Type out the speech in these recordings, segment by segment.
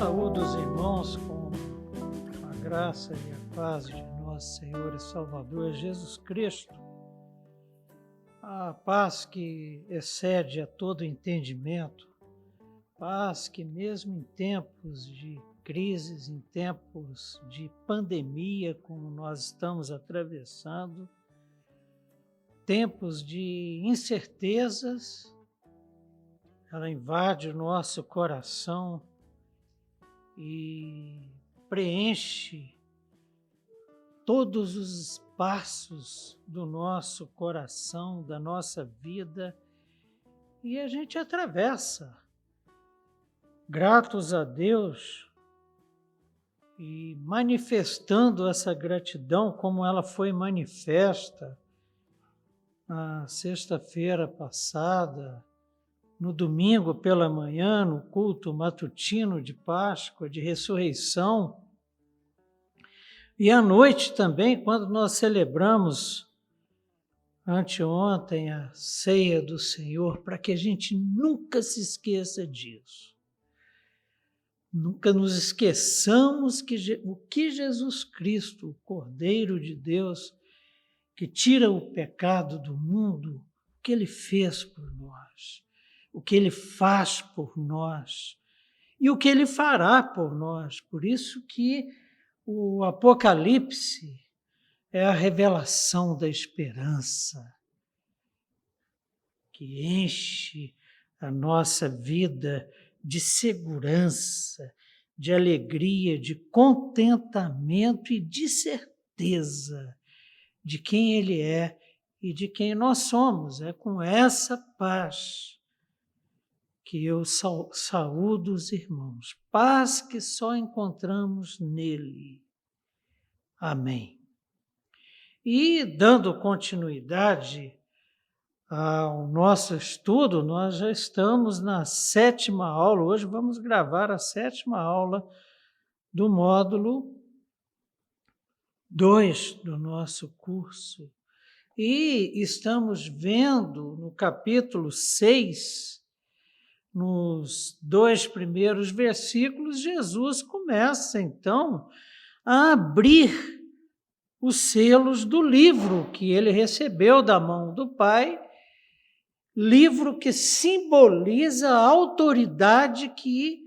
Saúdo os irmãos com a graça e a paz de nosso Senhor e Salvador Jesus Cristo. A paz que excede a todo entendimento, paz que mesmo em tempos de crises, em tempos de pandemia como nós estamos atravessando, tempos de incertezas, ela invade o nosso coração e preenche todos os espaços do nosso coração, da nossa vida, e a gente atravessa, gratos a Deus e manifestando essa gratidão como ela foi manifesta na sexta-feira passada, no domingo pela manhã, no culto matutino de Páscoa, de ressurreição, e à noite também, quando nós celebramos anteontem a ceia do Senhor, para que a gente nunca se esqueça disso. Nunca nos esqueçamos o que Jesus Cristo, o Cordeiro de Deus, que tira o pecado do mundo, o que Ele fez por nós, o que Ele faz por nós e o que Ele fará por nós. Por isso que o Apocalipse é a revelação da esperança, que enche a nossa vida de segurança, de alegria, de contentamento e de certeza de quem Ele é e de quem nós somos. É com essa paz que eu saúdo os irmãos, paz que só encontramos nele. Amém. E dando continuidade ao nosso estudo, nós já estamos na 7ª aula, hoje vamos gravar a 7ª aula do módulo 2 do nosso curso. E estamos vendo no capítulo 6, nos 2 primeiros versículos, Jesus começa, então, a abrir os selos do livro que ele recebeu da mão do Pai, livro que simboliza a autoridade que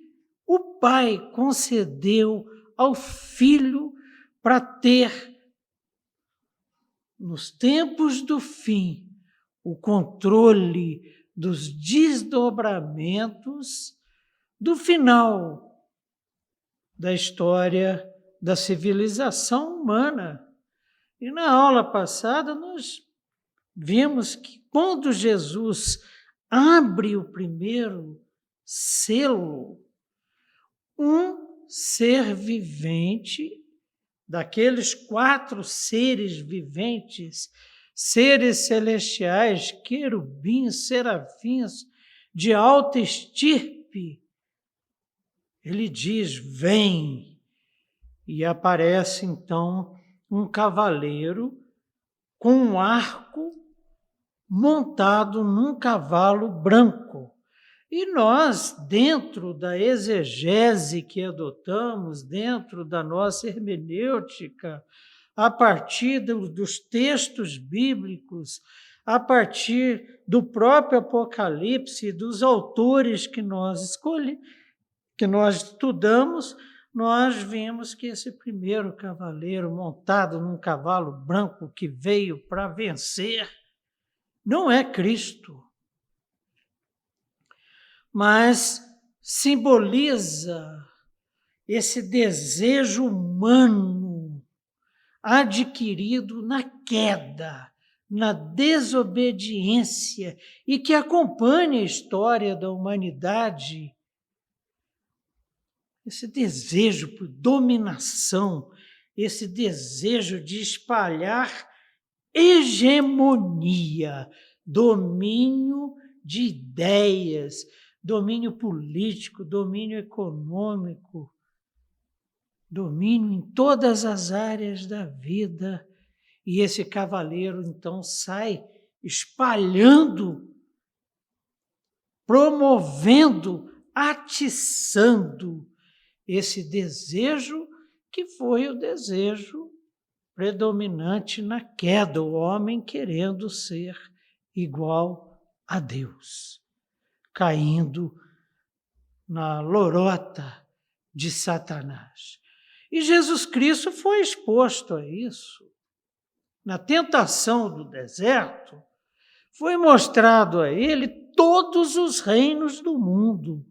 o Pai concedeu ao Filho para ter, nos tempos do fim, o controle dos desdobramentos do final da história da civilização humana. E na aula passada nós vimos que quando Jesus abre o primeiro selo, um ser vivente, daqueles 4 seres viventes, seres celestiais, querubins, serafins, de alta estirpe, ele diz, vem, e aparece então um cavaleiro com um arco montado num cavalo branco. E nós, dentro da exegese que adotamos, dentro da nossa hermenêutica, a partir dos textos bíblicos, a partir do próprio Apocalipse, dos autores que nós estudamos, nós vimos que esse primeiro cavaleiro montado num cavalo branco que veio para vencer não é Cristo, mas simboliza esse desejo humano adquirido na queda, na desobediência e que acompanha a história da humanidade. Esse desejo por dominação, esse desejo de espalhar hegemonia, domínio de ideias, domínio político, domínio econômico, domínio em todas as áreas da vida. E esse cavaleiro, então, sai espalhando, promovendo, atiçando esse desejo que foi o desejo predominante na queda, o homem querendo ser igual a Deus, caindo na lorota de Satanás. E Jesus Cristo foi exposto a isso. Na tentação do deserto, foi mostrado a ele todos os reinos do mundo.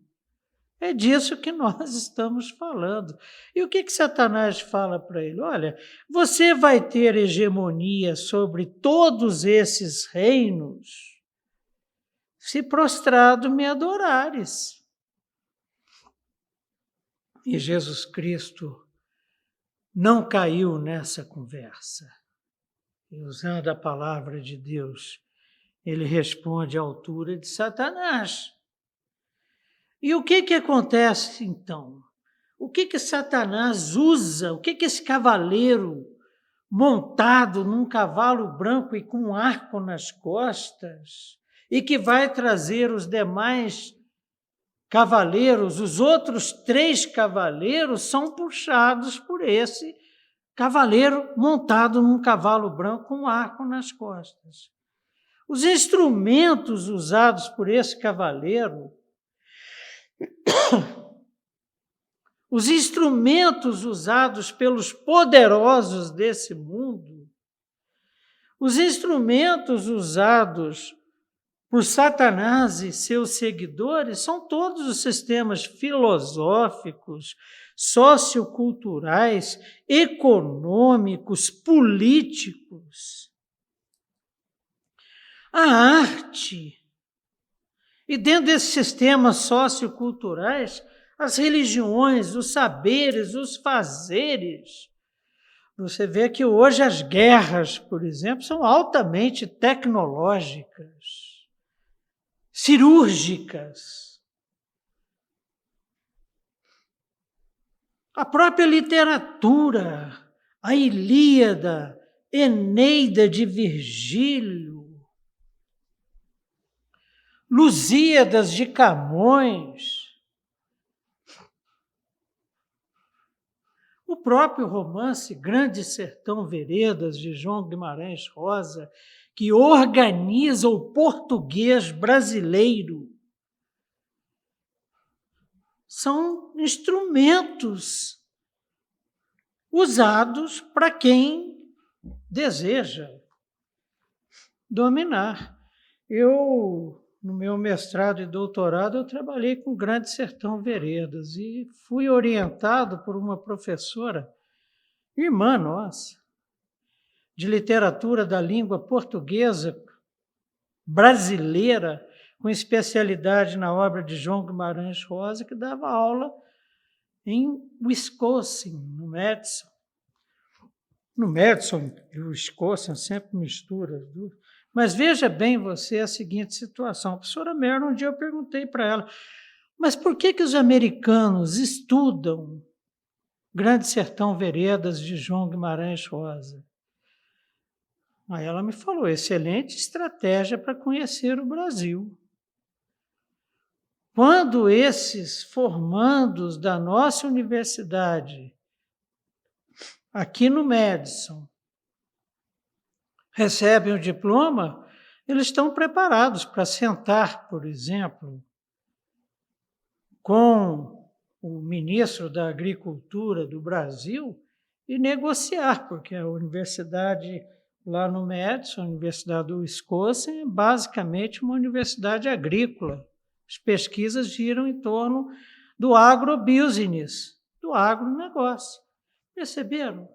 É disso que nós estamos falando. E o que Satanás fala para ele? Olha, você vai ter hegemonia sobre todos esses reinos se prostrado me adorares. E Jesus Cristo não caiu nessa conversa. E usando a palavra de Deus, ele responde à altura de Satanás. E o que acontece, então? O que Satanás usa? O que esse cavaleiro montado num cavalo branco e com um arco nas costas, e que vai trazer os demais cavaleiros, os outros 3 cavaleiros são puxados por esse cavaleiro montado num cavalo branco com um arco nas costas. Os instrumentos usados por esse cavaleiro, os instrumentos usados pelos poderosos desse mundo, os instrumentos usados por Satanás e seus seguidores são todos os sistemas filosóficos, socioculturais, econômicos, políticos. A arte. E dentro desses sistemas socioculturais, as religiões, os saberes, os fazeres. Você vê que hoje as guerras, por exemplo, são altamente tecnológicas, cirúrgicas. A própria literatura, a Ilíada, Eneida de Virgílio, Lusíadas de Camões, o próprio romance Grande Sertão Veredas, de João Guimarães Rosa, que organiza o português brasileiro, são instrumentos usados para quem deseja dominar. No meu mestrado e doutorado, eu trabalhei com Grande Sertão Veredas e fui orientado por uma professora, irmã nossa, de literatura da língua portuguesa brasileira, com especialidade na obra de João Guimarães Rosa, que dava aula em Wisconsin, no Madison. No Madison e o Wisconsin sempre mistura. Mas veja bem você a seguinte situação. A professora Merlo, um dia eu perguntei para ela, mas por que os americanos estudam Grande Sertão Veredas de João Guimarães Rosa? Aí ela me falou, excelente estratégia para conhecer o Brasil. Quando esses formandos da nossa universidade, aqui no Madison, recebem o diploma, eles estão preparados para sentar, por exemplo, com o ministro da Agricultura do Brasil e negociar, porque a universidade lá no Madison, a Universidade do Wisconsin, é basicamente uma universidade agrícola. As pesquisas giram em torno do agrobusiness, do agronegócio. Perceberam?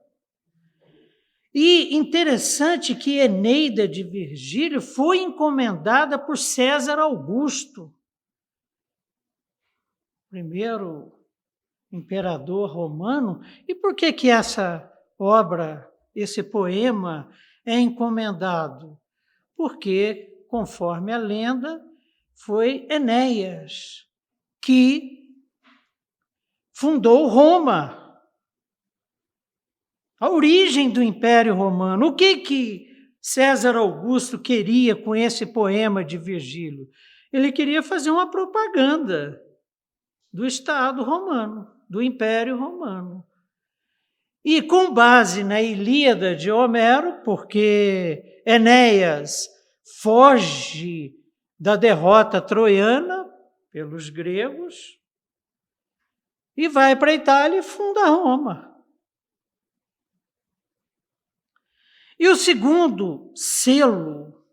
E interessante que Eneida de Virgílio foi encomendada por César Augusto, primeiro imperador romano. E por que essa obra, esse poema, é encomendado? Porque, conforme a lenda, foi Enéas que fundou Roma, a origem do Império Romano. O que César Augusto queria com esse poema de Virgílio? Ele queria fazer uma propaganda do Estado romano. do Império Romano. E com base na Ilíada de Homero, porque Enéas foge da derrota troiana pelos gregos e vai para a Itália e funda Roma. E o segundo selo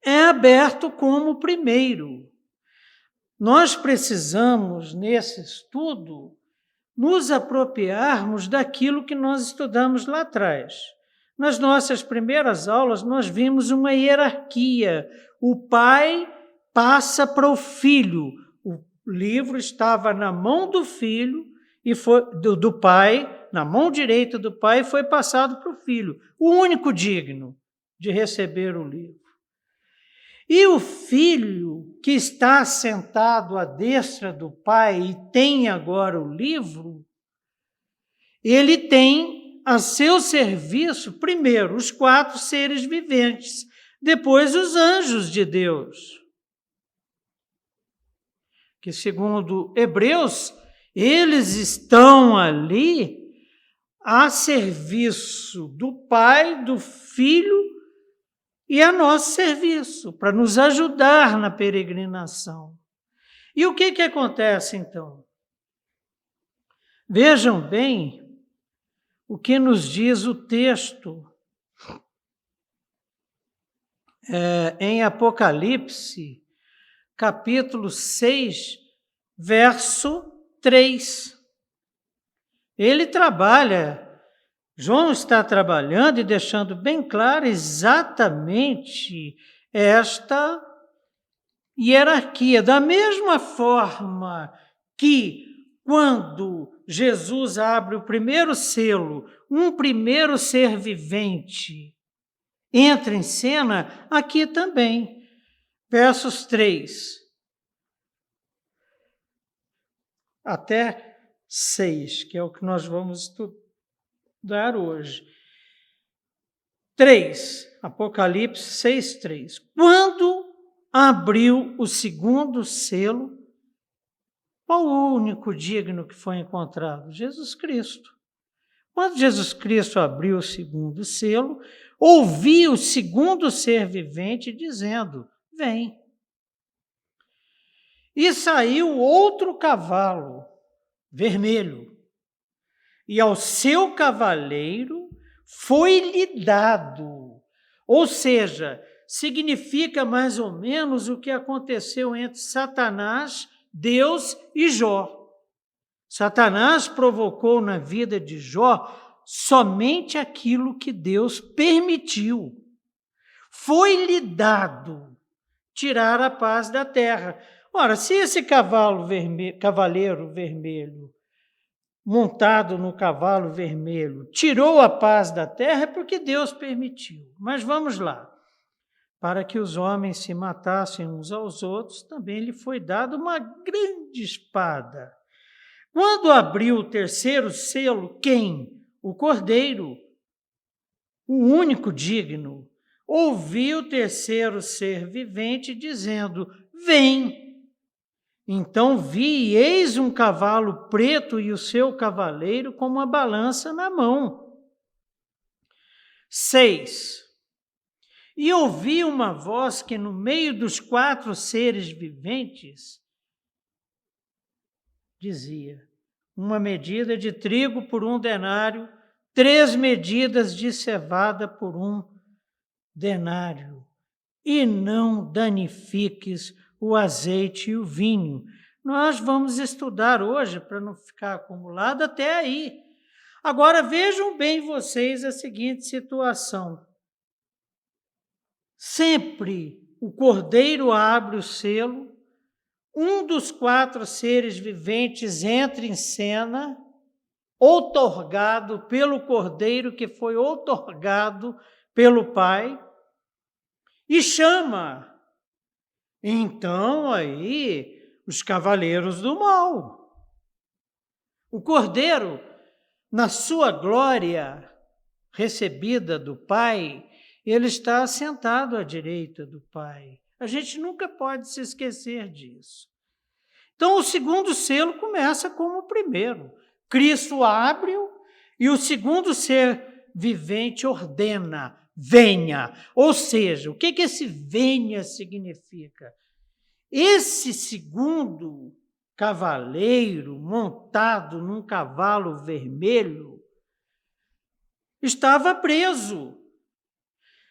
é aberto como o primeiro. Nós precisamos, nesse estudo, nos apropriarmos daquilo que nós estudamos lá atrás. Nas nossas primeiras aulas, nós vimos uma hierarquia. O pai passa para o filho. O livro estava na mão do filho e foi do pai, na mão direita do pai, e foi passado para o filho, o único digno de receber o livro. E o filho que está sentado à destra do pai e tem agora o livro, ele tem a seu serviço, primeiro, os 4 seres viventes, depois os anjos de Deus, que segundo Hebreus, eles estão ali a serviço do Pai, do Filho e a nosso serviço, para nos ajudar na peregrinação. E o que acontece, então? Vejam bem o que nos diz o texto em Apocalipse, capítulo 6, verso 3. Ele trabalha, João está trabalhando e deixando bem claro exatamente esta hierarquia. Da mesma forma que quando Jesus abre o primeiro selo, um primeiro ser vivente entra em cena, aqui também. Versos 3 até 6, que é o que nós vamos estudar hoje. 3, Apocalipse 6, 3. Quando abriu o segundo selo, qual o único digno que foi encontrado? Jesus Cristo. Quando Jesus Cristo abriu o segundo selo, ouvi o segundo ser vivente dizendo: vem. E saiu outro cavalo, vermelho, e ao seu cavaleiro foi-lhe dado. Ou seja, significa mais ou menos o que aconteceu entre Satanás, Deus e Jó. Satanás provocou na vida de Jó somente aquilo que Deus permitiu. Foi-lhe dado tirar a paz da terra. Ora, se esse cavaleiro vermelho, montado no cavalo vermelho, tirou a paz da terra, é porque Deus permitiu. Mas vamos lá. Para que os homens se matassem uns aos outros, também lhe foi dada uma grande espada. Quando abriu o terceiro selo, quem? O Cordeiro, o único digno, ouviu o terceiro ser vivente dizendo: vem. Então vi, e eis um cavalo preto e o seu cavaleiro com uma balança na mão. 6. E ouvi uma voz que no meio dos 4 seres viventes dizia: uma medida de trigo por 1 denário, 3 medidas de cevada por 1 denário. E não danifiques o azeite e o vinho. Nós vamos estudar hoje, para não ficar acumulado até aí. Agora vejam bem vocês a seguinte situação. Sempre o Cordeiro abre o selo, um dos 4 seres viventes entra em cena, outorgado pelo Cordeiro, que foi outorgado pelo Pai, e chama. Então, aí, os cavaleiros do mal. O Cordeiro, na sua glória recebida do Pai, ele está assentado à direita do Pai. A gente nunca pode se esquecer disso. Então, o segundo selo começa como o primeiro. Cristo abre-o e o segundo ser vivente ordena, venha. Ou seja, o que esse venha significa? Esse segundo cavaleiro, montado num cavalo vermelho, estava preso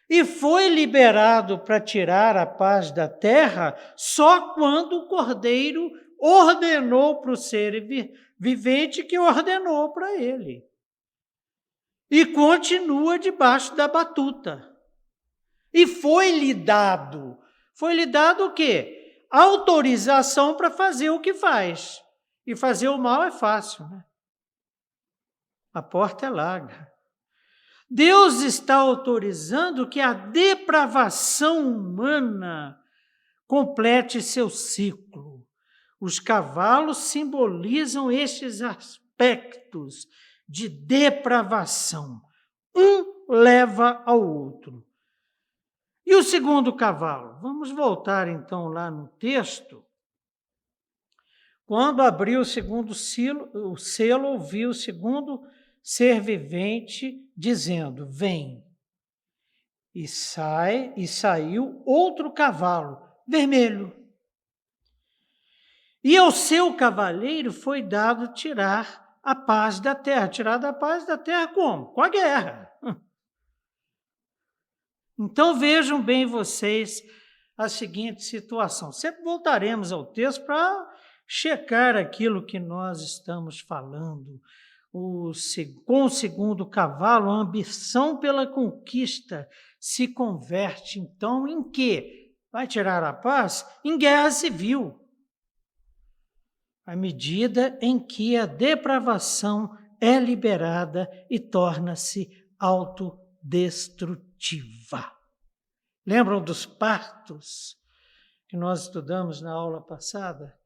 e foi liberado para tirar a paz da terra só quando o Cordeiro ordenou para o ser vivente que ordenou para ele. E continua debaixo da batuta. E foi-lhe dado o quê? Autorização para fazer o que faz. E fazer o mal é fácil, né? A porta é larga. Deus está autorizando que a depravação humana complete seu ciclo. Os cavalos simbolizam estes aspectos de depravação. Um leva ao outro. E o segundo cavalo? Vamos voltar então lá no texto. Quando abriu o segundo selo, ouviu o segundo ser vivente dizendo: vem. E saiu outro cavalo, vermelho. E ao seu cavaleiro foi dado tirar a paz da terra. Tirar da paz da terra como? Com a guerra. Então vejam bem vocês a seguinte situação. Sempre voltaremos ao texto para checar aquilo que nós estamos falando. Com o segundo cavalo, a ambição pela conquista se converte, então, em quê? Vai tirar a paz? Em guerra civil. À medida em que a depravação é liberada e torna-se autodestrutiva. Lembram dos partos que nós estudamos na aula passada?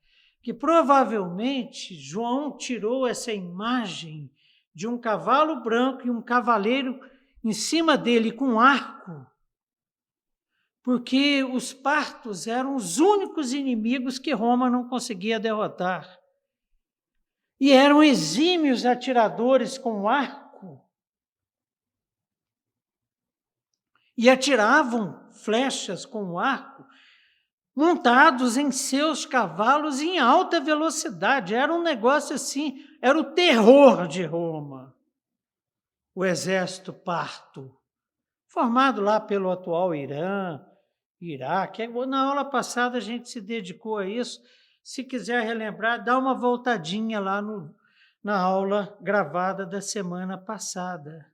Que provavelmente João tirou essa imagem de um cavalo branco e um cavaleiro em cima dele com arco, porque os partos eram os únicos inimigos que Roma não conseguia derrotar. E eram exímios atiradores com arco. E atiravam flechas com arco, montados em seus cavalos em alta velocidade. Era um negócio assim, era o terror de Roma. O exército parto, formado lá pelo atual Irã, Iraque. Na aula passada a gente se dedicou a isso. Se quiser relembrar, dá uma voltadinha lá na aula gravada da semana passada.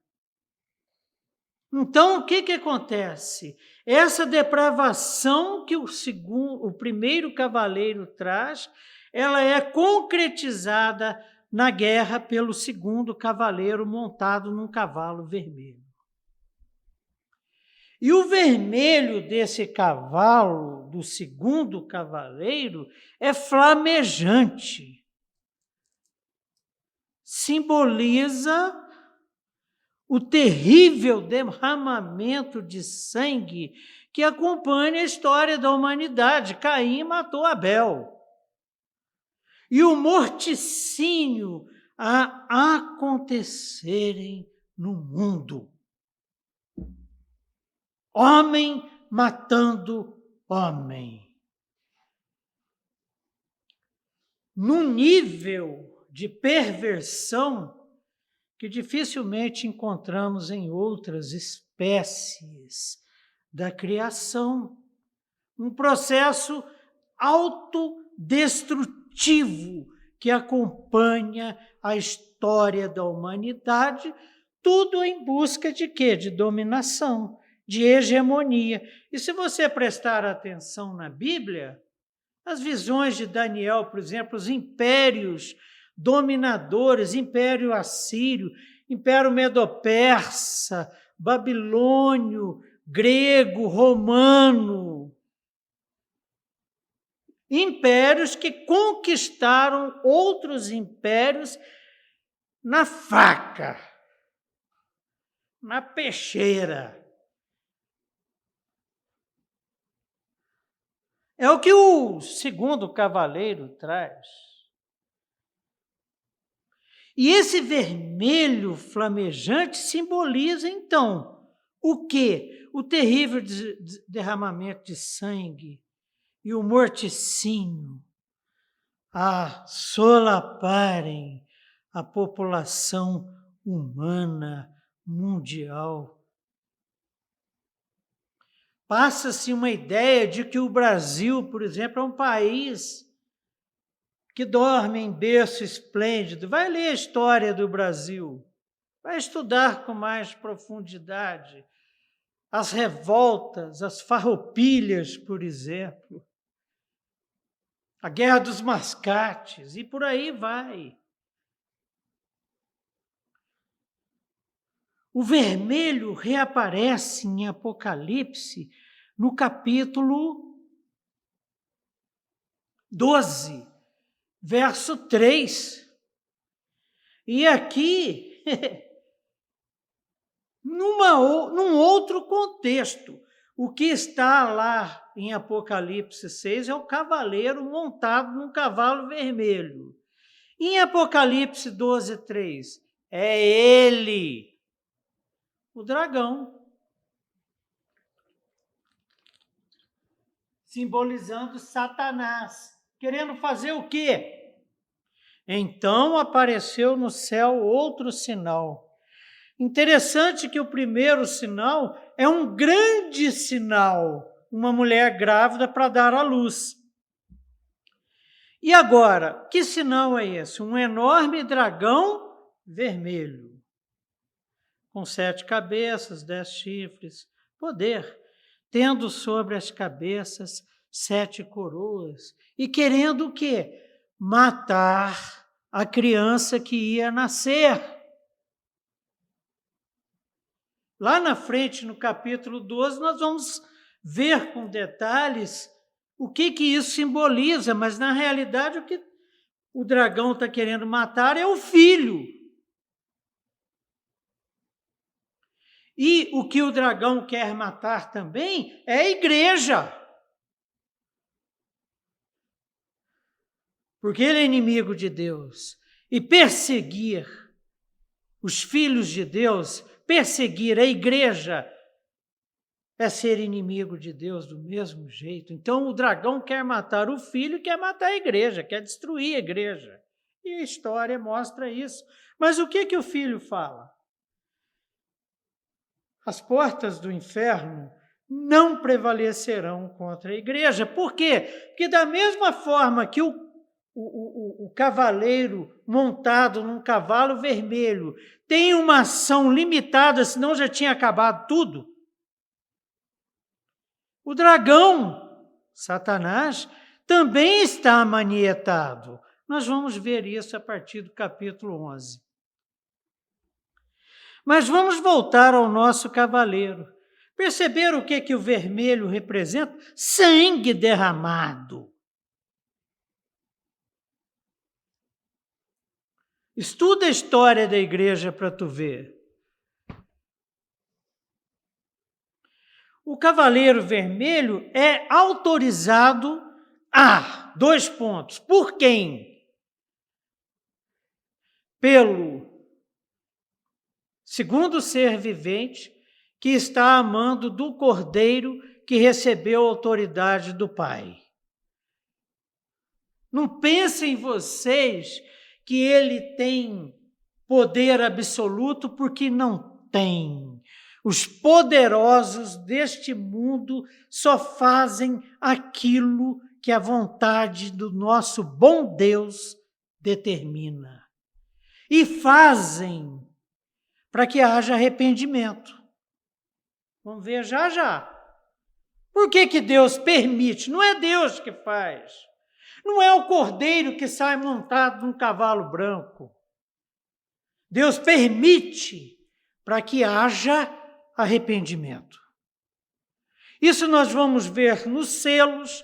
Então, o que acontece? Essa depravação que o primeiro cavaleiro traz, ela é concretizada na guerra pelo segundo cavaleiro montado num cavalo vermelho. E o vermelho desse cavalo, do segundo cavaleiro, é flamejante. Simboliza o terrível derramamento de sangue que acompanha a história da humanidade. Caim matou Abel. E o morticínio a acontecerem no mundo. Homem matando homem. Num nível de perversão que dificilmente encontramos em outras espécies da criação. Um processo autodestrutivo que acompanha a história da humanidade, tudo em busca de quê? De dominação, de hegemonia. E se você prestar atenção na Bíblia, as visões de Daniel, por exemplo, os impérios dominadores, Império Assírio, Império Medo-Persa, Babilônio, grego, romano. Impérios que conquistaram outros impérios na faca, na peixeira. É o que o segundo cavaleiro traz. E esse vermelho flamejante simboliza, então, o quê? O terrível derramamento de sangue e o morticínio a solaparem a população humana mundial. Passa-se uma ideia de que o Brasil, por exemplo, é um país que dorme em berço esplêndido. Vai ler a história do Brasil, vai estudar com mais profundidade as revoltas, as farroupilhas, por exemplo, a Guerra dos Mascates, e por aí vai. O vermelho reaparece em Apocalipse no capítulo 12, verso 3. E aqui, num outro contexto, o que está lá em Apocalipse 6 é o cavaleiro montado num cavalo vermelho. Em Apocalipse 12, 3, é ele, o dragão, simbolizando Satanás, querendo fazer o quê? Então apareceu no céu outro sinal. Interessante que o primeiro sinal é um grande sinal, uma mulher grávida para dar à luz. E agora, que sinal é esse? Um enorme dragão vermelho, com 7 cabeças, 10 chifres, poder, tendo sobre as cabeças 7 coroas, e querendo o quê? Matar a criança que ia nascer. Lá na frente, no capítulo 12, nós vamos ver com detalhes o que isso simboliza, mas na realidade o que o dragão está querendo matar é o filho. E o que o dragão quer matar também é a igreja. Porque ele é inimigo de Deus. E perseguir os filhos de Deus, perseguir a igreja, é ser inimigo de Deus do mesmo jeito. Então o dragão quer matar o filho e quer matar a igreja, quer destruir a igreja. E a história mostra isso. Mas o que o filho fala? As portas do inferno não prevalecerão contra a igreja. Por quê? Porque da mesma forma que o cavaleiro montado num cavalo vermelho tem uma ação limitada, senão já tinha acabado tudo, o dragão, Satanás, também está amanietado. Nós vamos ver isso a partir do capítulo 11. Mas vamos voltar ao nosso cavaleiro. Perceberam o que o vermelho representa? Sangue derramado. Estuda a história da igreja para tu ver. O cavaleiro vermelho é autorizado a 2 pontos. Por quem? Pelo segundo ser vivente que está amando do Cordeiro que recebeu a autoridade do Pai. Não pensem vocês que ele tem poder absoluto, porque não tem. Os poderosos deste mundo só fazem aquilo que a vontade do nosso bom Deus determina. E fazem para que haja arrependimento. Vamos ver já já. Por que Deus permite? Não é Deus que faz. Não é o cordeiro que sai montado num cavalo branco. Deus permite para que haja arrependimento. Isso nós vamos ver nos selos,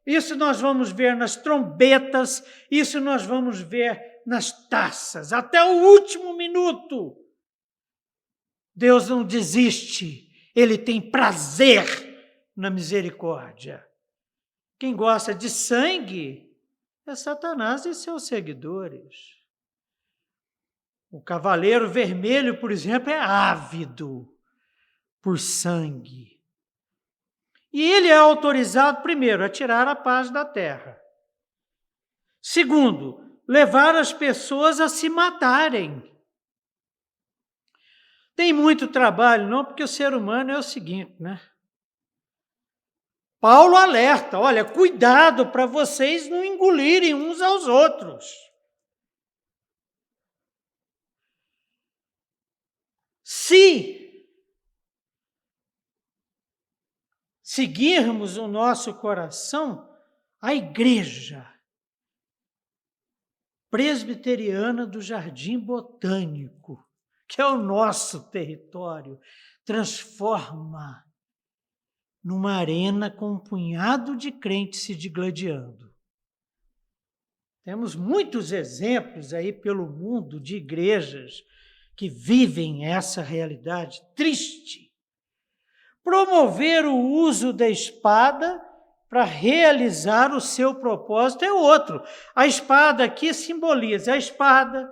isso nós vamos ver nas trombetas, isso nós vamos ver nas taças, até o último minuto. Deus não desiste, Ele tem prazer na misericórdia. Quem gosta de sangue é Satanás e seus seguidores. O Cavaleiro Vermelho, por exemplo, é ávido por sangue. E ele é autorizado, primeiro, a tirar a paz da terra. Segundo, levar as pessoas a se matarem. Tem muito trabalho, não, porque o ser humano é o seguinte, né? Paulo alerta, olha, cuidado para vocês não engolirem uns aos outros. Se seguirmos o nosso coração, a Igreja Presbiteriana do Jardim Botânico, que é o nosso território, transforma numa arena com um punhado de crentes se digladiando. Temos muitos exemplos aí pelo mundo de igrejas que vivem essa realidade triste. Promover o uso da espada para realizar o seu propósito é outro. A espada aqui simboliza a espada,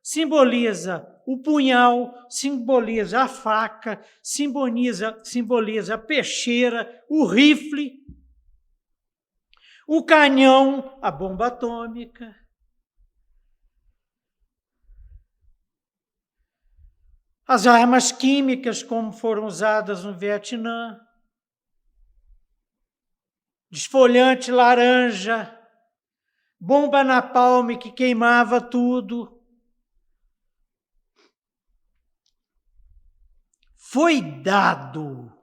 simboliza o punhal, simboliza a faca, simboliza a peixeira, o rifle, o canhão, a bomba atômica. As armas químicas, como foram usadas no Vietnã, desfolhante laranja, bomba napalm que queimava tudo. Foi dado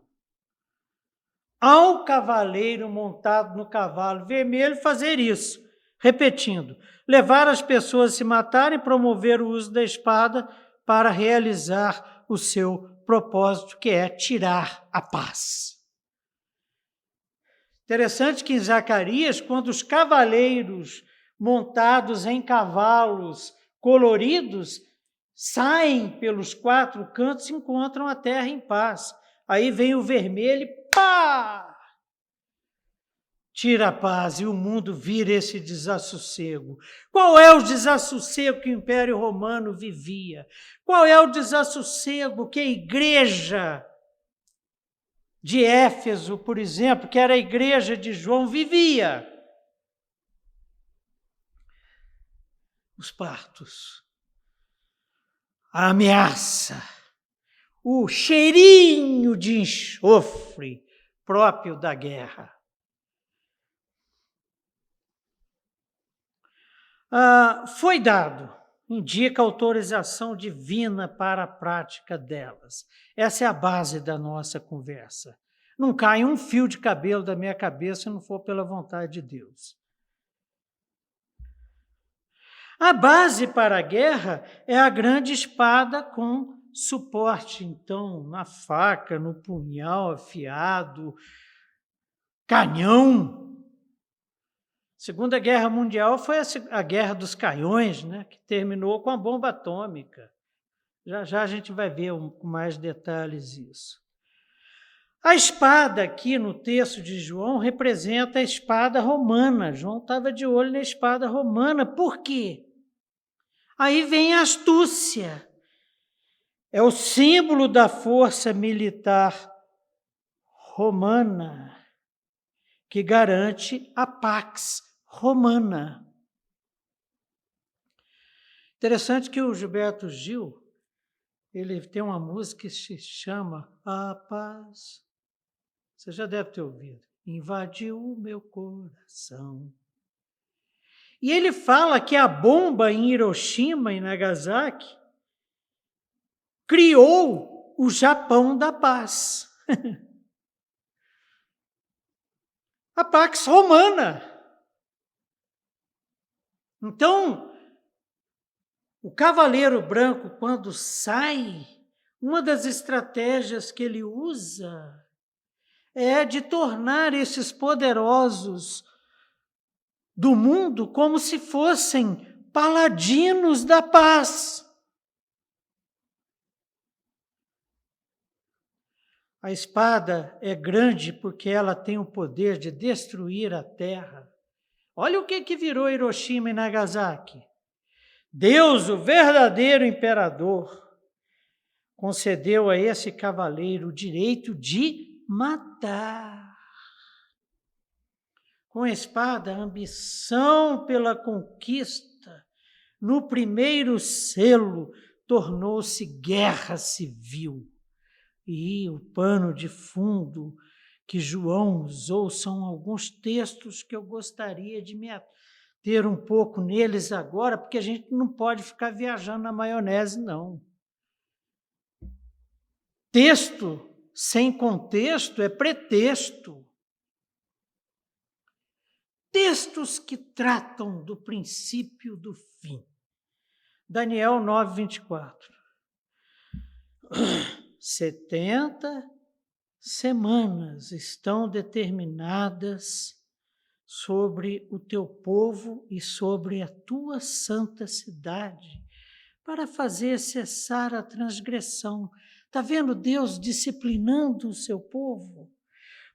ao cavaleiro montado no cavalo vermelho fazer isso, repetindo, levar as pessoas a se matarem, promover o uso da espada para realizar o seu propósito, que é tirar a paz. Interessante que em Zacarias, quando os cavaleiros montados em cavalos coloridos saem pelos quatro cantos e encontram a terra em paz. Aí vem o vermelho e pá! Tira a paz e o mundo vira esse desassossego. Qual é o desassossego que o Império Romano vivia? Qual é o desassossego que a igreja de Éfeso, por exemplo, que era a igreja de João, vivia? Os partos, a ameaça, o cheirinho de enxofre próprio da guerra. Foi dado, indica autorização divina para a prática delas. Essa é a base da nossa conversa. Não cai um fio de cabelo da minha cabeça se não for pela vontade de Deus. A base para a guerra é a grande espada com suporte, então, na faca, no punhal afiado, canhão. Segunda Guerra Mundial foi a Guerra dos Canhões, né, que terminou com a bomba atômica. Já já a gente vai ver com mais detalhes isso. A espada aqui no texto de João representa a espada romana. João estava de olho na espada romana. Por quê? Aí vem a astúcia. É o símbolo da força militar romana que garante a pax romana. Interessante que o Gilberto Gil, ele tem uma música que se chama A Paz. Você já deve ter ouvido. Invadiu o meu coração. E ele fala que a bomba em Hiroshima e Nagasaki criou o Japão da paz. A Pax Romana. Então, o Cavaleiro Branco, quando sai, uma das estratégias que ele usa é de tornar esses poderosos do mundo como se fossem paladinos da paz. A espada é grande porque ela tem o poder de destruir a terra. Olha o que virou Hiroshima e Nagasaki. Deus, o verdadeiro imperador, concedeu a esse cavaleiro o direito de matar. Com a espada, a ambição pela conquista, no primeiro selo, tornou-se guerra civil. E o pano de fundo que João usou são alguns textos que eu gostaria de me ter um pouco neles agora, porque a gente não pode ficar viajando na maionese, não. Texto sem contexto é pretexto. Textos que tratam do princípio do fim. Daniel 9, 24. 70 semanas estão determinadas sobre o teu povo e sobre a tua santa cidade, para fazer cessar a transgressão. Está vendo Deus disciplinando o seu povo?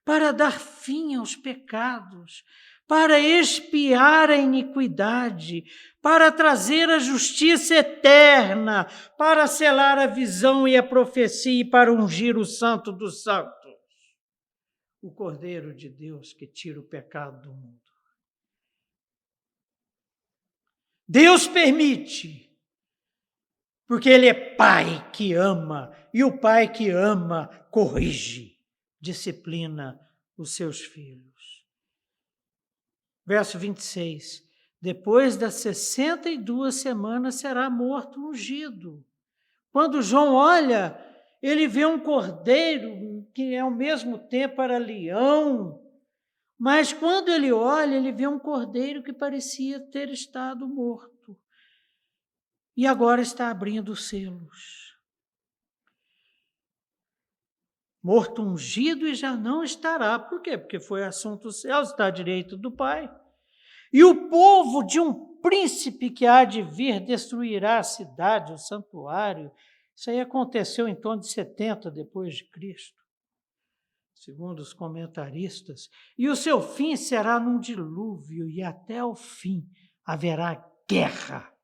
Para dar fim aos pecados, para expiar a iniquidade, para trazer a justiça eterna, para selar a visão e a profecia e para ungir o santo dos santos. O Cordeiro de Deus que tira o pecado do mundo. Deus permite, porque Ele é Pai que ama, e o Pai que ama corrige, disciplina os seus filhos. Verso 26. Depois das 62 semanas será morto ungido. Quando João olha, ele vê um cordeiro que ao mesmo tempo era leão, mas quando ele olha, ele vê um cordeiro que parecia ter estado morto. E agora está abrindo os selos. Morto ungido e já não estará. Por quê? Porque foi assunto dos céus, está à direita do Pai. E o povo de um príncipe que há de vir destruirá a cidade, o santuário. Isso aí aconteceu em torno de 70 depois de Cristo, segundo os comentaristas. E o seu fim será num dilúvio, e até o fim haverá guerra.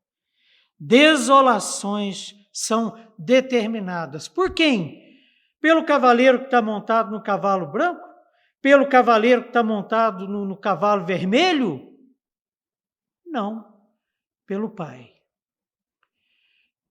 Desolações são determinadas. Por quem? Pelo cavaleiro que está montado no cavalo branco? Pelo cavaleiro que está montado no cavalo vermelho? Não, pelo Pai,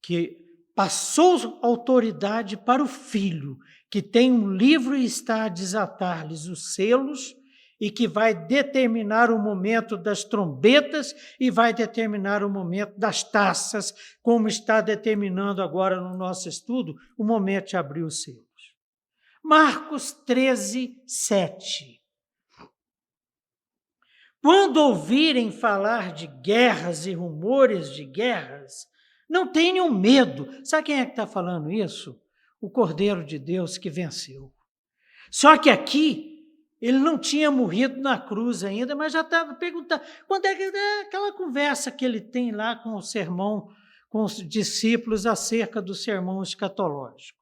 que passou autoridade para o Filho, que tem um livro e está a desatar-lhes os selos, e que vai determinar o momento das trombetas e vai determinar o momento das taças, como está determinando agora no nosso estudo o momento de abrir os selos. Marcos 13, 7. Quando ouvirem falar de guerras e rumores de guerras, não tenham medo. Sabe quem é que está falando isso? O Cordeiro de Deus que venceu. Só que aqui, ele não tinha morrido na cruz ainda, mas já estava perguntando. Quando é que é aquela conversa que ele tem lá com o sermão, com os discípulos acerca do sermão escatológico?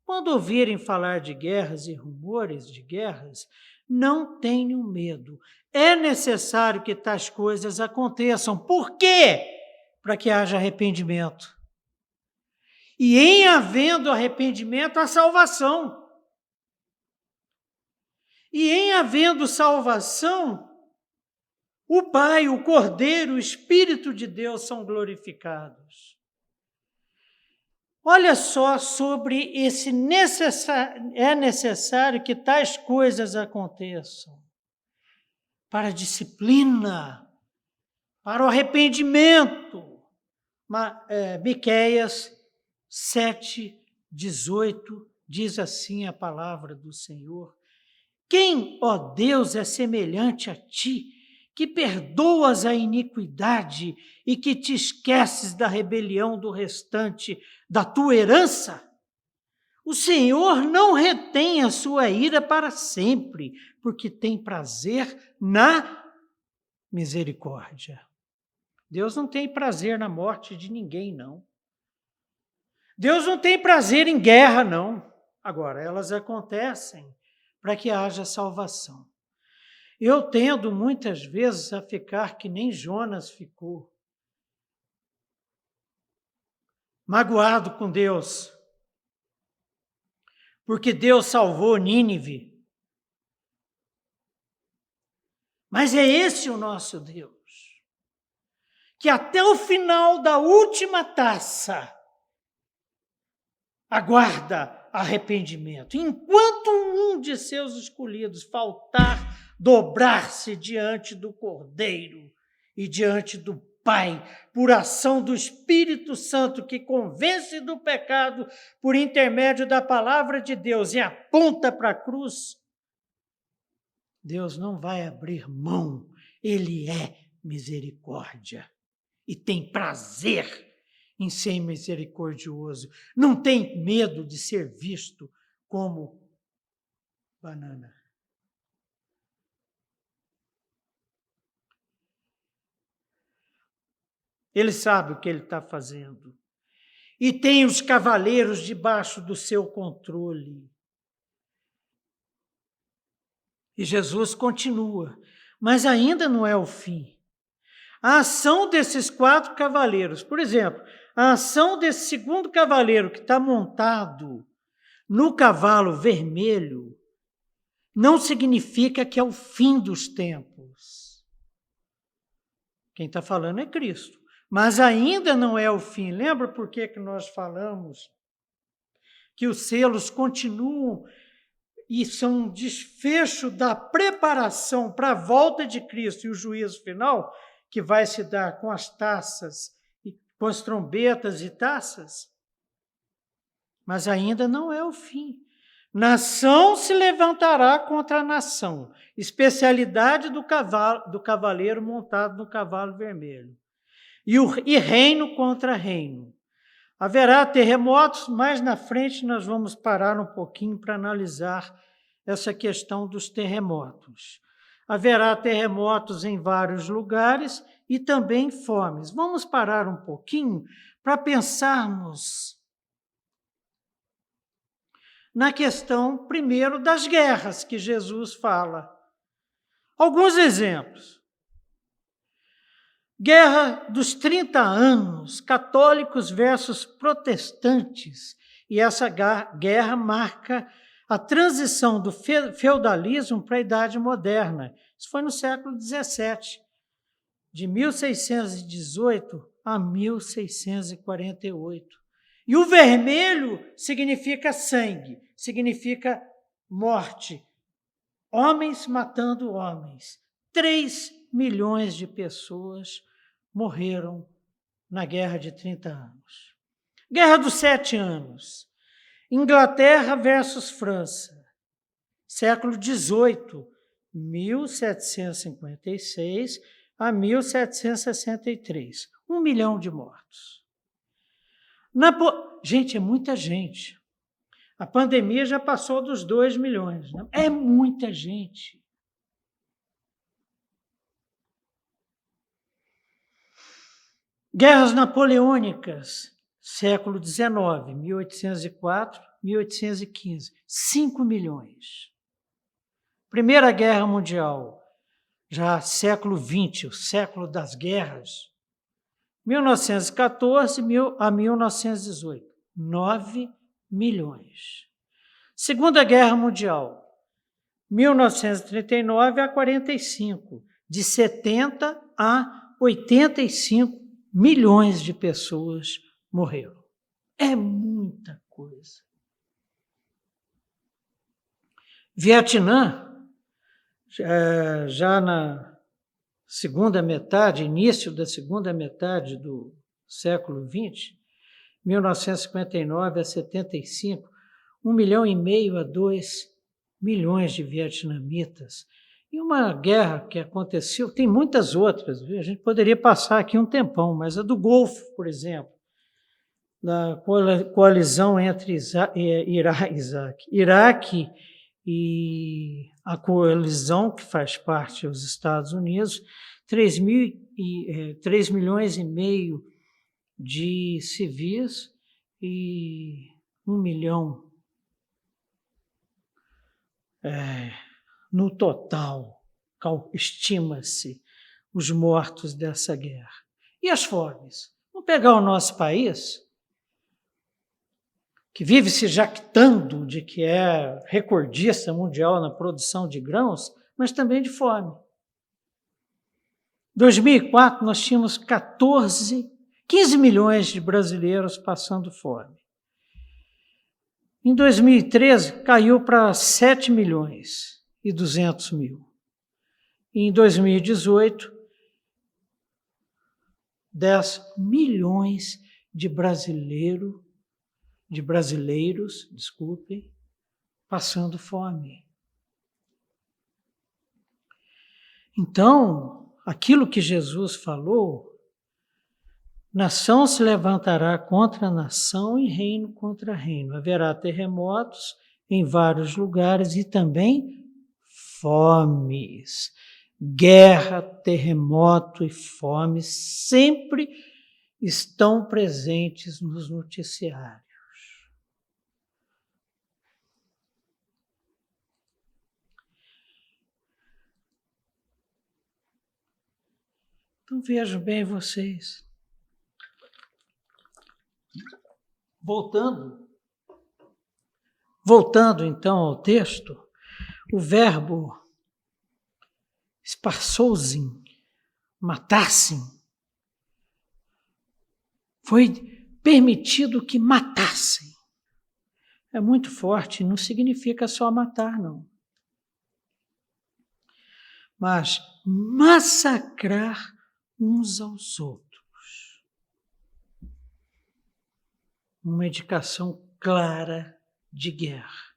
Quando ouvirem falar de guerras e rumores de guerras, não tenham medo. É necessário que tais coisas aconteçam. Por quê? Para que haja arrependimento. E em havendo arrependimento, há salvação. E em havendo salvação, o Pai, o Cordeiro, o Espírito de Deus são glorificados. Olha só sobre esse é necessário que tais coisas aconteçam. Para a disciplina, para o arrependimento. Miqueias 7, 18 diz assim a palavra do Senhor: quem, ó Deus, é semelhante a ti, que perdoas a iniquidade e que te esqueces da rebelião do restante da tua herança? O Senhor não retém a sua ira para sempre, porque tem prazer na misericórdia. Deus não tem prazer na morte de ninguém, não. Deus não tem prazer em guerra, não. Agora, elas acontecem para que haja salvação. Eu tendo muitas vezes a ficar que nem Jonas ficou, magoado com Deus, porque Deus salvou Nínive. Mas é esse o nosso Deus, que até o final da última taça aguarda arrependimento. Enquanto um de seus escolhidos faltar dobrar-se diante do Cordeiro e diante do Pai, por ação do Espírito Santo que convence do pecado por intermédio da palavra de Deus e aponta para a cruz, Deus não vai abrir mão, Ele é misericórdia e tem prazer em ser misericordioso, não tem medo de ser visto como banana. Ele sabe o que ele está fazendo e tem os cavaleiros debaixo do seu controle. E Jesus continua, mas ainda não é o fim. A ação desses 4 cavaleiros, por exemplo, a ação desse segundo cavaleiro que está montado no cavalo vermelho não significa que é o fim dos tempos. Quem está falando é Cristo. Mas ainda não é o fim. Lembra por que nós falamos que os selos continuam e são um desfecho da preparação para a volta de Cristo e o juízo final, que vai se dar com as taças, com as trombetas e taças? Mas ainda não é o fim. Nação se levantará contra a nação, especialidade do cavaleiro montado no cavalo vermelho, e reino contra reino. Haverá terremotos, mais na frente nós vamos parar um pouquinho para analisar essa questão dos terremotos. Haverá terremotos em vários lugares e também fomes. Vamos parar um pouquinho para pensarmos na questão, primeiro, das guerras que Jesus fala. Alguns exemplos. Guerra dos 30 anos, católicos versus protestantes. E essa guerra marca a transição do feudalismo para a Idade Moderna. Isso foi no século XVII, de 1618 a 1648. E o vermelho significa sangue, significa morte. Homens matando homens. 3 milhões de pessoas morreram na Guerra de 30 anos. Guerra dos 7 anos. Inglaterra versus França. Século XVIII, 1756 a 1763. 1 milhão de mortos. Gente, é muita gente. A pandemia já passou dos 2 milhões. Não? É muita gente. Guerras napoleônicas, século XIX, 1804, 1815. 5 milhões. Primeira Guerra Mundial, já século XX, o século das guerras, 1914 a 1918, 9 milhões. Segunda Guerra Mundial, 1939 a 45, de 70 a 85 milhões de pessoas morreram. É muita coisa. Vietnã, já na segunda metade, início da segunda metade do século XX, 1959 a 75, 1,5 milhão a 2 milhões de vietnamitas. E uma guerra que aconteceu, tem muitas outras, viu? A gente poderia passar aqui um tempão, mas a do Golfo, por exemplo, da coalizão entre Iraque e a coalizão que faz parte dos Estados Unidos, 3 milhões e meio de civis e 1 milhão no total, estima-se os mortos dessa guerra. E as fomes? Vamos pegar o nosso país, que vive se jactando de que é recordista mundial na produção de grãos, mas também de fome. Em 2004, nós tínhamos 15 milhões de brasileiros passando fome. Em 2013, caiu para 7 milhões e 200 mil. E em 2018, 10 milhões de brasileiros, passando fome. Então, aquilo que Jesus falou, nação se levantará contra nação e reino contra reino. Haverá terremotos em vários lugares e também fomes. Guerra, terremoto e fome sempre estão presentes nos noticiários. Então vejam bem vocês. Voltando então ao texto, o verbo esparçousem, matassem, foi permitido que matassem. É muito forte, não significa só matar, não. Mas massacrar uns aos outros. Uma indicação clara de guerra.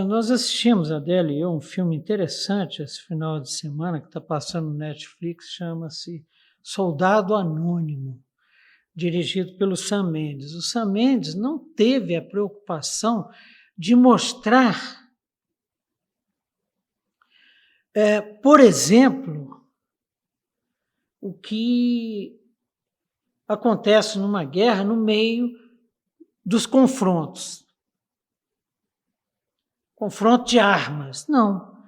Nós assistimos, Adélia e eu, um filme interessante esse final de semana, que está passando no Netflix, chama-se Soldado Anônimo, dirigido pelo Sam Mendes. O Sam Mendes não teve a preocupação de mostrar, por exemplo, o que acontece numa guerra no meio dos confrontos. Confronto de armas. Não.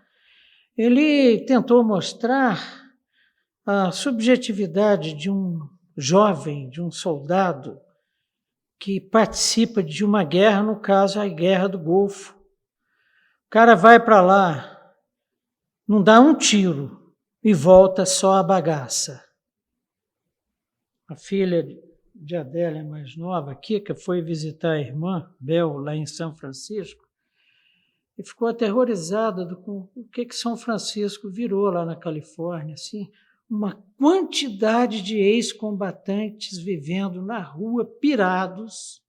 Ele tentou mostrar a subjetividade de um jovem, de um soldado, que participa de uma guerra, no caso, a Guerra do Golfo. O cara vai para lá, não dá um tiro e volta só a bagaça. A filha de Adélia, mais nova, Kika, foi visitar a irmã, Bel, lá em São Francisco, e ficou aterrorizada com o que São Francisco virou lá na Califórnia, assim, uma quantidade de ex-combatantes vivendo na rua, pirados,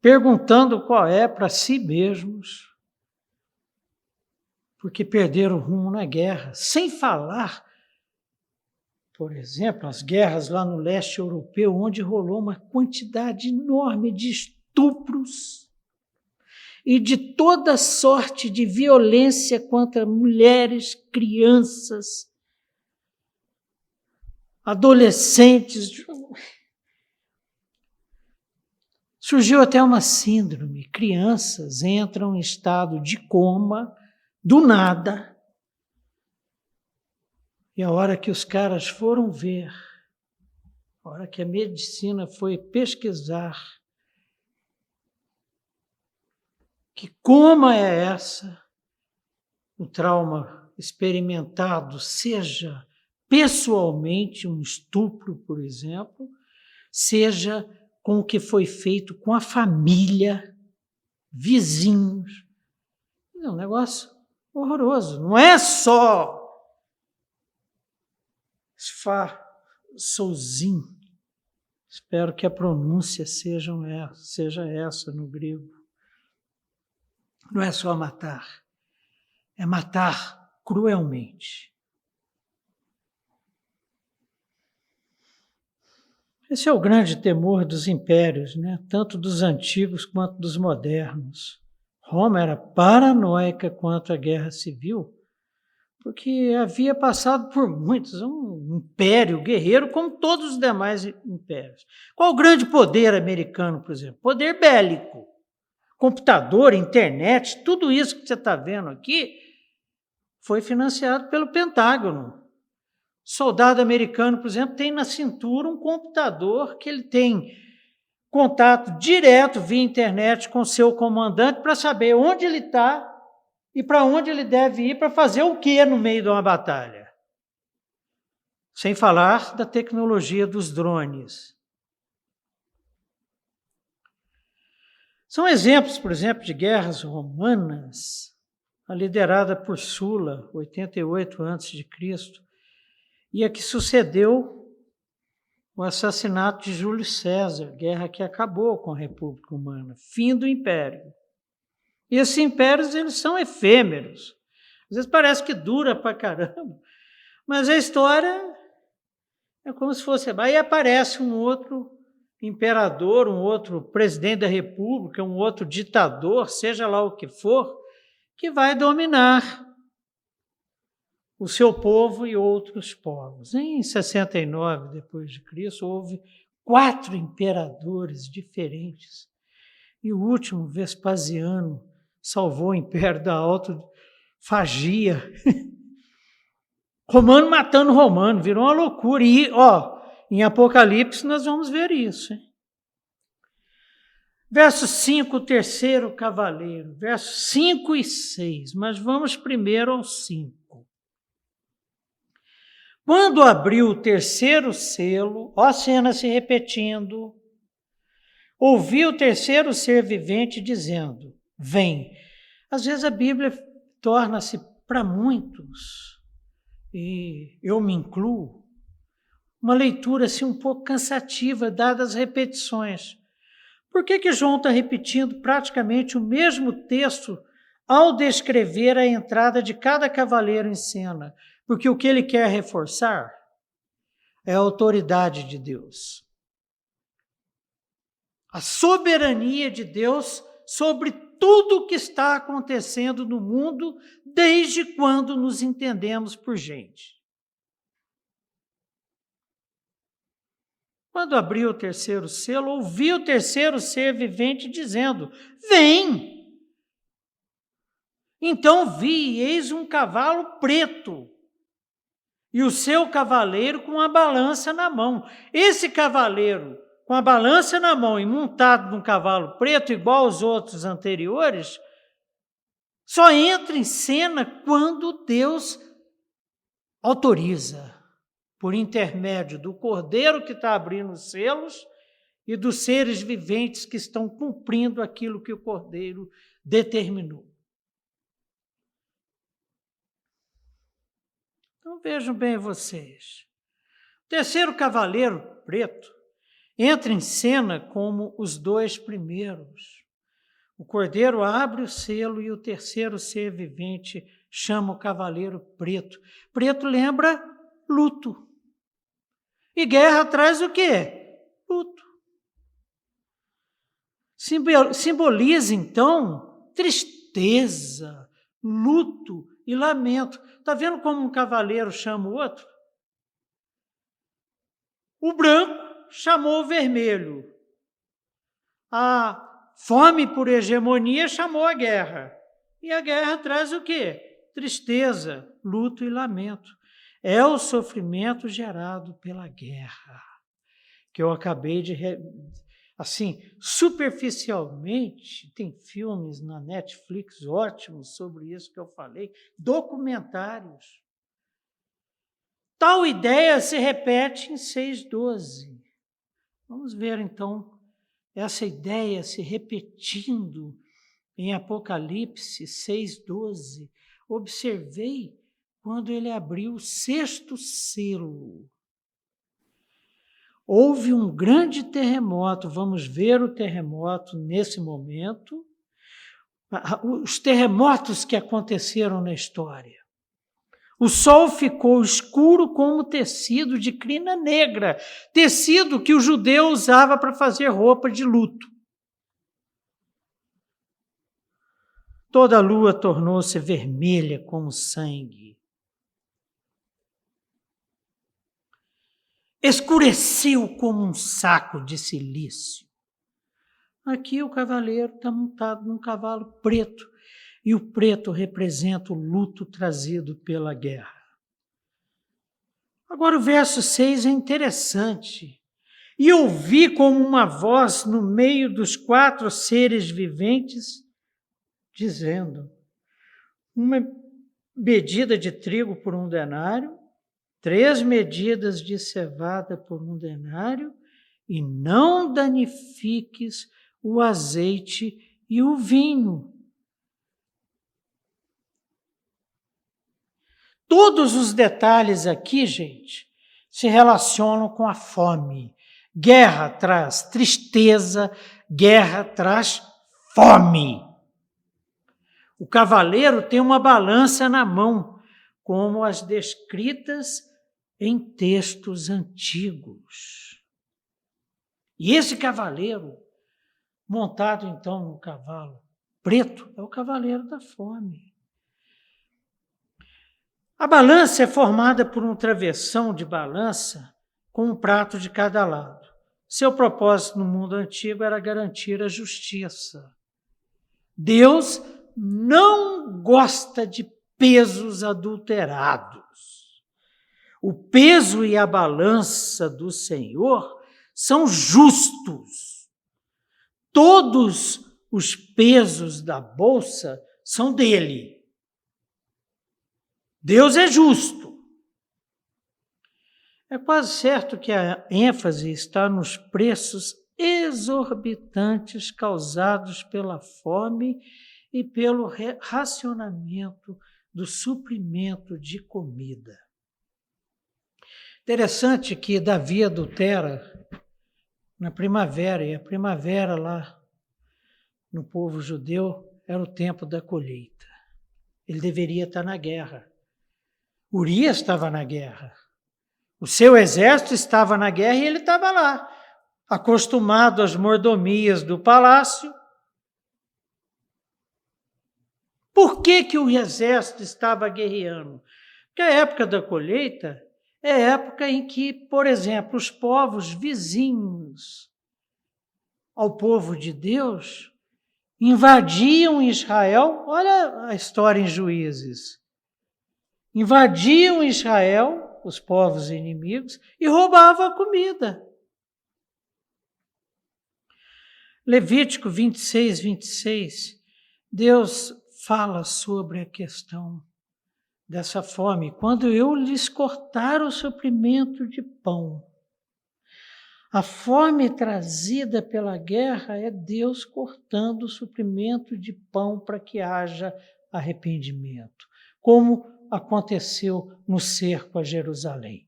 perguntando qual é para si mesmos, porque perderam o rumo na guerra, sem falar, por exemplo, as guerras lá no leste europeu, onde rolou uma quantidade enorme de estupros e de toda sorte de violência contra mulheres, crianças, adolescentes. Surgiu até uma síndrome. Crianças entram em estado de coma, do nada, e a hora que os caras foram ver, a hora que a medicina foi pesquisar, que coma é essa, o trauma experimentado, seja pessoalmente um estupro, por exemplo, seja com o que foi feito com a família, vizinhos. É um negócio horroroso. Não é só Sfarzousin. Espero que a pronúncia seja essa no grego. Não é só matar, é matar cruelmente. Esse é o grande temor dos impérios, né? Tanto dos antigos quanto dos modernos. Roma era paranoica quanto à guerra civil, porque havia passado por muitos, um império guerreiro como todos os demais impérios. Qual o grande poder americano, por exemplo? Poder bélico. computador, internet, tudo isso que você está vendo aqui foi financiado pelo Pentágono. Soldado americano, por exemplo, tem na cintura um computador que ele tem contato direto via internet com o seu comandante para saber onde ele está e para onde ele deve ir para fazer o que no meio de uma batalha. Sem falar da tecnologia dos drones. São exemplos, por exemplo, de guerras romanas, a liderada por Sula, 88 a.C., e a que sucedeu o assassinato de Júlio César, guerra que acabou com a República Romana, fim do Império. E esses impérios, eles são efêmeros. Às vezes parece que dura pra caramba, mas a história é como se fosse... Aí aparece um outro imperador, um outro presidente da República, um outro ditador, seja lá o que for, que vai dominar o seu povo e outros povos. Em 69 depois de Cristo, houve 4 imperadores diferentes. E o último, Vespasiano, salvou o império da autofagia. Romano matando romano, virou uma loucura. E, em Apocalipse nós vamos ver isso. Hein? Verso 5, o terceiro cavaleiro. Versos 5 e 6. Mas vamos primeiro ao 5. Quando abriu o terceiro selo, a cena se repetindo, ouvi o terceiro ser vivente dizendo, vem. Às vezes a Bíblia torna-se para muitos, e eu me incluo, uma leitura assim, um pouco cansativa, dadas as repetições. Por que João está repetindo praticamente o mesmo texto ao descrever a entrada de cada cavaleiro em cena? Porque o que ele quer reforçar é a autoridade de Deus. A soberania de Deus sobre tudo o que está acontecendo no mundo, desde quando nos entendemos por gente. Quando abriu o terceiro selo, ouvi o terceiro ser vivente dizendo, vem! Então vi, e eis um cavalo preto, e o seu cavaleiro com a balança na mão. Esse cavaleiro, com a balança na mão e montado num cavalo preto, igual aos outros anteriores, só entra em cena quando Deus autoriza, por intermédio do cordeiro que está abrindo os selos e dos seres viventes que estão cumprindo aquilo que o cordeiro determinou. Então vejam bem vocês. O terceiro cavaleiro preto entra em cena como os 2 primeiros. O cordeiro abre o selo e o terceiro ser vivente chama o cavaleiro preto. Preto lembra luto. E guerra traz o quê? Luto. Simboliza, então, tristeza, luto e lamento. Está vendo como um cavaleiro chama o outro? O branco chamou o vermelho. A fome por hegemonia chamou a guerra. E a guerra traz o quê? Tristeza, luto e lamento. É o sofrimento gerado pela guerra, que eu acabei de... Assim, superficialmente, tem filmes na Netflix ótimos sobre isso que eu falei, documentários. Tal ideia se repete em 6:12. Vamos ver, então, essa ideia se repetindo em Apocalipse 6:12. Observei quando ele abriu o 6º selo. Houve um grande terremoto, vamos ver o terremoto nesse momento, os terremotos que aconteceram na história. O sol ficou escuro como tecido de crina negra, tecido que o judeu usava para fazer roupa de luto. Toda a lua tornou-se vermelha como sangue. Escureceu como um saco de silício. Aqui o cavaleiro está montado num cavalo preto, e o preto representa o luto trazido pela guerra. Agora o verso 6 é interessante. E ouvi como uma voz no meio dos 4 seres viventes, dizendo: uma medida de trigo por 1 denário, 3 medidas de cevada por 1 denário, e não danifiques o azeite e o vinho. Todos os detalhes aqui, gente, se relacionam com a fome. Guerra traz tristeza, guerra traz fome. O cavaleiro tem uma balança na mão, como as descritas em textos antigos. E esse cavaleiro, montado então no cavalo preto, é o cavaleiro da fome. A balança é formada por um travessão de balança com um prato de cada lado. Seu propósito no mundo antigo era garantir a justiça. Deus não gosta de pesos adulterados. O peso e a balança do Senhor são justos. Todos os pesos da bolsa são dele. Deus é justo. É quase certo que a ênfase está nos preços exorbitantes causados pela fome e pelo racionamento do suprimento de comida. Interessante que Davi adultera na primavera, e a primavera lá no povo judeu era o tempo da colheita. Ele deveria estar na guerra. Urias estava na guerra. O seu exército estava na guerra e ele estava lá, acostumado às mordomias do palácio. Por que o exército estava guerreando? Porque a época da colheita é a época em que, por exemplo, os povos vizinhos ao povo de Deus invadiam Israel. Olha a história em Juízes. Invadiam Israel, os povos inimigos, e roubavam a comida. Levítico 26, 26, Deus fala sobre a questão dessa fome. Quando eu lhes cortar o suprimento de pão. A fome trazida pela guerra é Deus cortando o suprimento de pão para que haja arrependimento, como aconteceu no cerco a Jerusalém.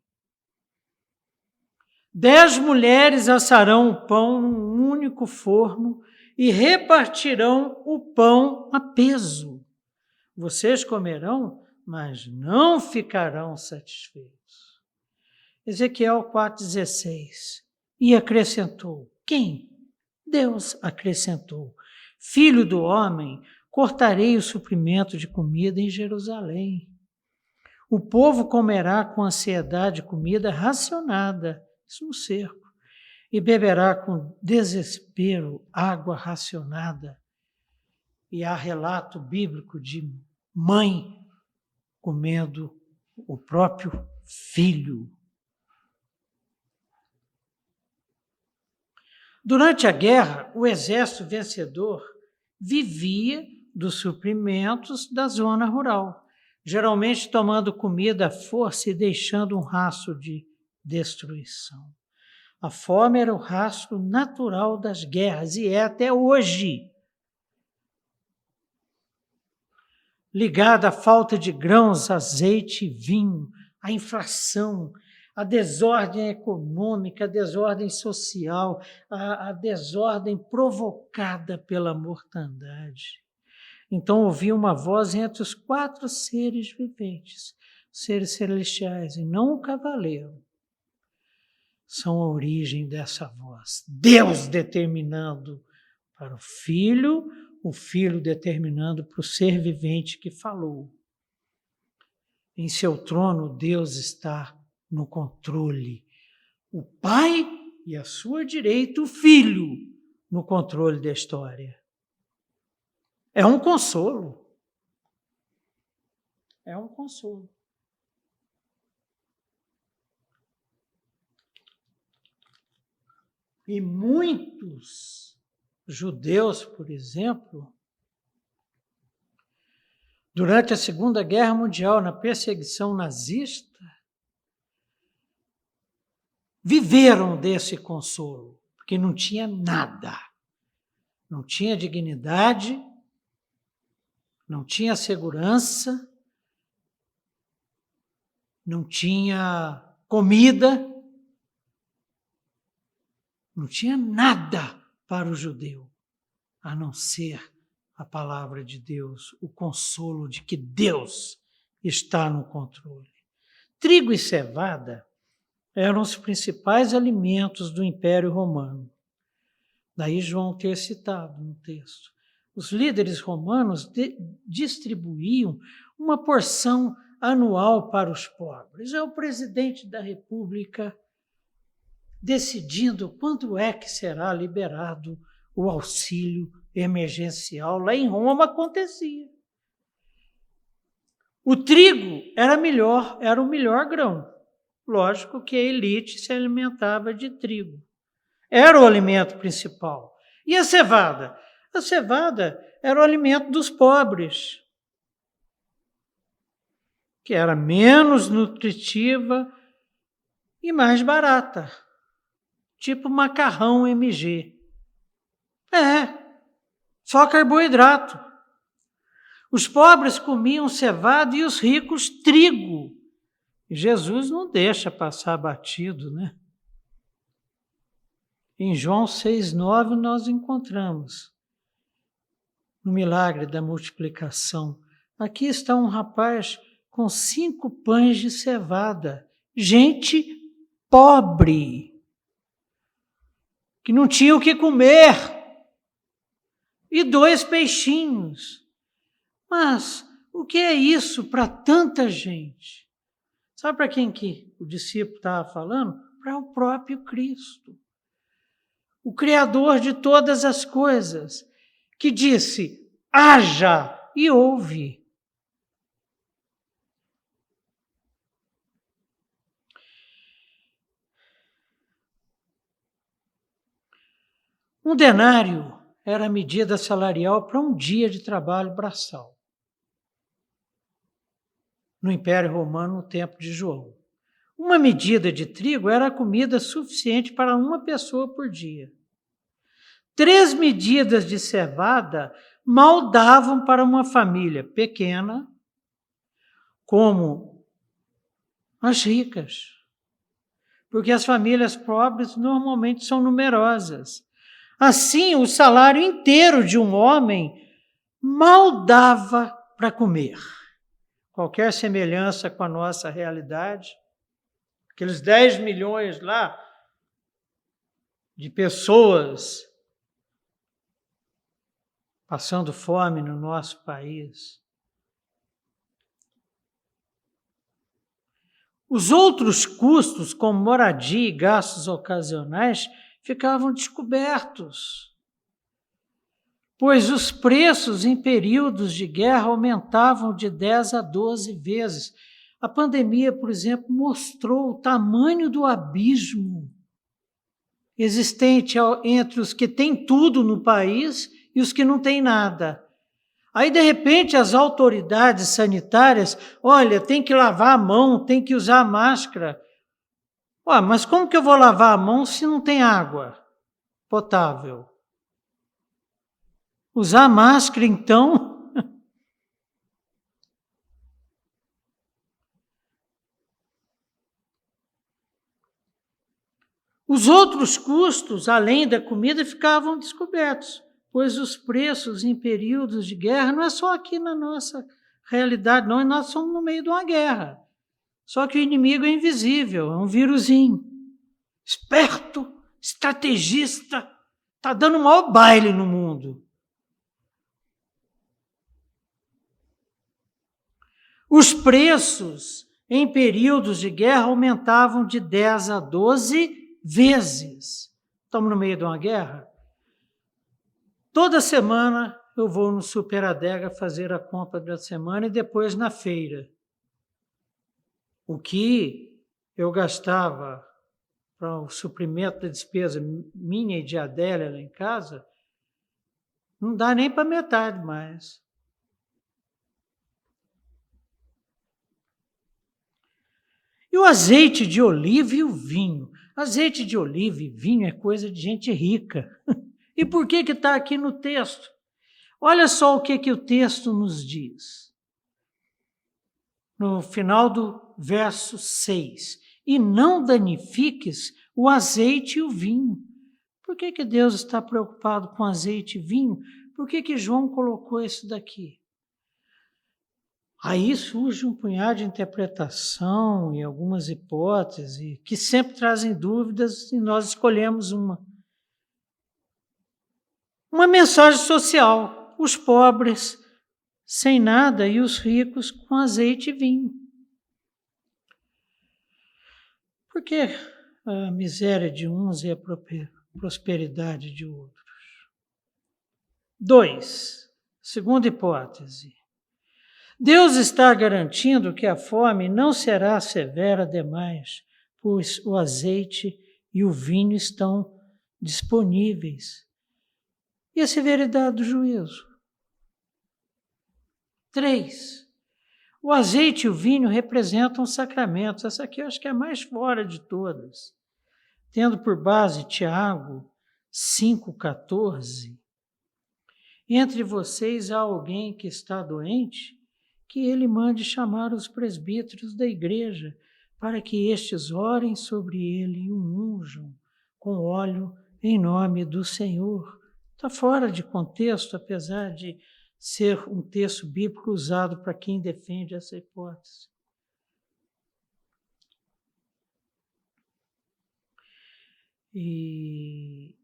10 mulheres assarão o pão num único forno e repartirão o pão a peso. Vocês comerão, mas não ficarão satisfeitos. Ezequiel 4,16. E acrescentou. Quem? Deus acrescentou. Filho do homem, cortarei o suprimento de comida em Jerusalém. O povo comerá com ansiedade comida racionada, isso no cerco, e beberá com desespero água racionada. E há relato bíblico de mãe comendo o próprio filho. Durante a guerra, o exército vencedor vivia dos suprimentos da zona rural, geralmente tomando comida à força e deixando um rastro de destruição. A fome era o rastro natural das guerras e é até hoje. Ligada à falta de grãos, azeite e vinho, à inflação, à desordem econômica, à desordem social, à desordem provocada pela mortandade. Então ouvi uma voz entre os 4 seres viventes, seres celestiais, e não o cavaleiro. São a origem dessa voz. Deus determinando para o Filho determinando para o ser vivente que falou. Em seu trono, Deus está no controle. O Pai e à sua direita o Filho, no controle da história. É um consolo. É um consolo. E muitos judeus, por exemplo, durante a Segunda Guerra Mundial, na perseguição nazista, viveram desse consolo, porque não tinha nada. Não tinha dignidade, não tinha segurança, não tinha comida, não tinha nada para o judeu, a não ser a palavra de Deus, o consolo de que Deus está no controle. Trigo e cevada eram os principais alimentos do Império Romano. Daí João ter citado no texto. Os líderes romanos distribuíam uma porção anual para os pobres. É o presidente da República decidindo quando é que será liberado o auxílio emergencial. Lá em Roma acontecia. O trigo era o melhor grão. Lógico que a elite se alimentava de trigo. Era o alimento principal. E a cevada? A cevada era o alimento dos pobres, que era menos nutritiva e mais barata, tipo macarrão MG. Só carboidrato. Os pobres comiam cevada e os ricos trigo. E Jesus não deixa passar batido, né? Em João 6,9 nós encontramos no milagre da multiplicação. Aqui está um rapaz com 5 pães de cevada. Gente pobre, que não tinha o que comer, e 2 peixinhos. Mas o que é isso para tanta gente? Sabe para quem que o discípulo estava falando? Para o próprio Cristo, o Criador de todas as coisas, que disse, haja e houve. Um denário era a medida salarial para um dia de trabalho braçal. No Império Romano, no tempo de João. Uma medida de trigo era a comida suficiente para uma pessoa por dia. 3 medidas de cevada mal davam para uma família pequena, como as ricas, porque as famílias pobres normalmente são numerosas. Assim, o salário inteiro de um homem mal dava para comer. Qualquer semelhança com a nossa realidade, aqueles 10 milhões lá de pessoas passando fome no nosso país. Os outros custos, como moradia e gastos ocasionais, ficavam descobertos, pois os preços em períodos de guerra aumentavam de 10 a 12 vezes. A pandemia, por exemplo, mostrou o tamanho do abismo existente entre os que têm tudo no país e os que não têm nada. Aí, de repente, as autoridades sanitárias, olha, tem que lavar a mão, tem que usar máscara. Mas como que eu vou lavar a mão se não tem água potável? Usar máscara, então? Os outros custos, além da comida, ficavam descobertos, pois os preços em períodos de guerra não é só aqui na nossa realidade, não, nós somos no meio de uma guerra. Só que o inimigo é invisível, é um vírusinho. Esperto, estrategista, está dando o maior baile no mundo. Os preços em períodos de guerra aumentavam de 10 a 12 vezes. Estamos no meio de uma guerra? Toda semana eu vou no Super Adega fazer a compra da semana e depois na feira. O que eu gastava para o suprimento da despesa minha e de Adélia lá em casa, não dá nem para metade mais. E o azeite de oliva e o vinho? Azeite de oliva e vinho é coisa de gente rica. E por que está aqui no texto? Olha só o que o texto nos diz. No final do verso 6. E não danifiques o azeite e o vinho. Por que Deus está preocupado com azeite e vinho? Por que João colocou isso daqui? Aí surge um punhado de interpretação e algumas hipóteses que sempre trazem dúvidas e nós escolhemos uma. Uma mensagem social, os pobres sem nada e os ricos com azeite e vinho. Por que a miséria de uns e a prosperidade de outros? 2. Segunda hipótese. Deus está garantindo que a fome não será severa demais, pois o azeite e o vinho estão disponíveis. E a severidade do juízo? 3. O azeite e o vinho representam sacramentos. Essa aqui eu acho que é a mais fora de todas. Tendo por base Tiago 5,14. Entre vocês há alguém que está doente, que ele mande chamar os presbíteros da igreja, para que estes orem sobre ele e o unjam com óleo em nome do Senhor. Está fora de contexto, apesar de ser um texto bíblico usado para quem defende essa hipótese. E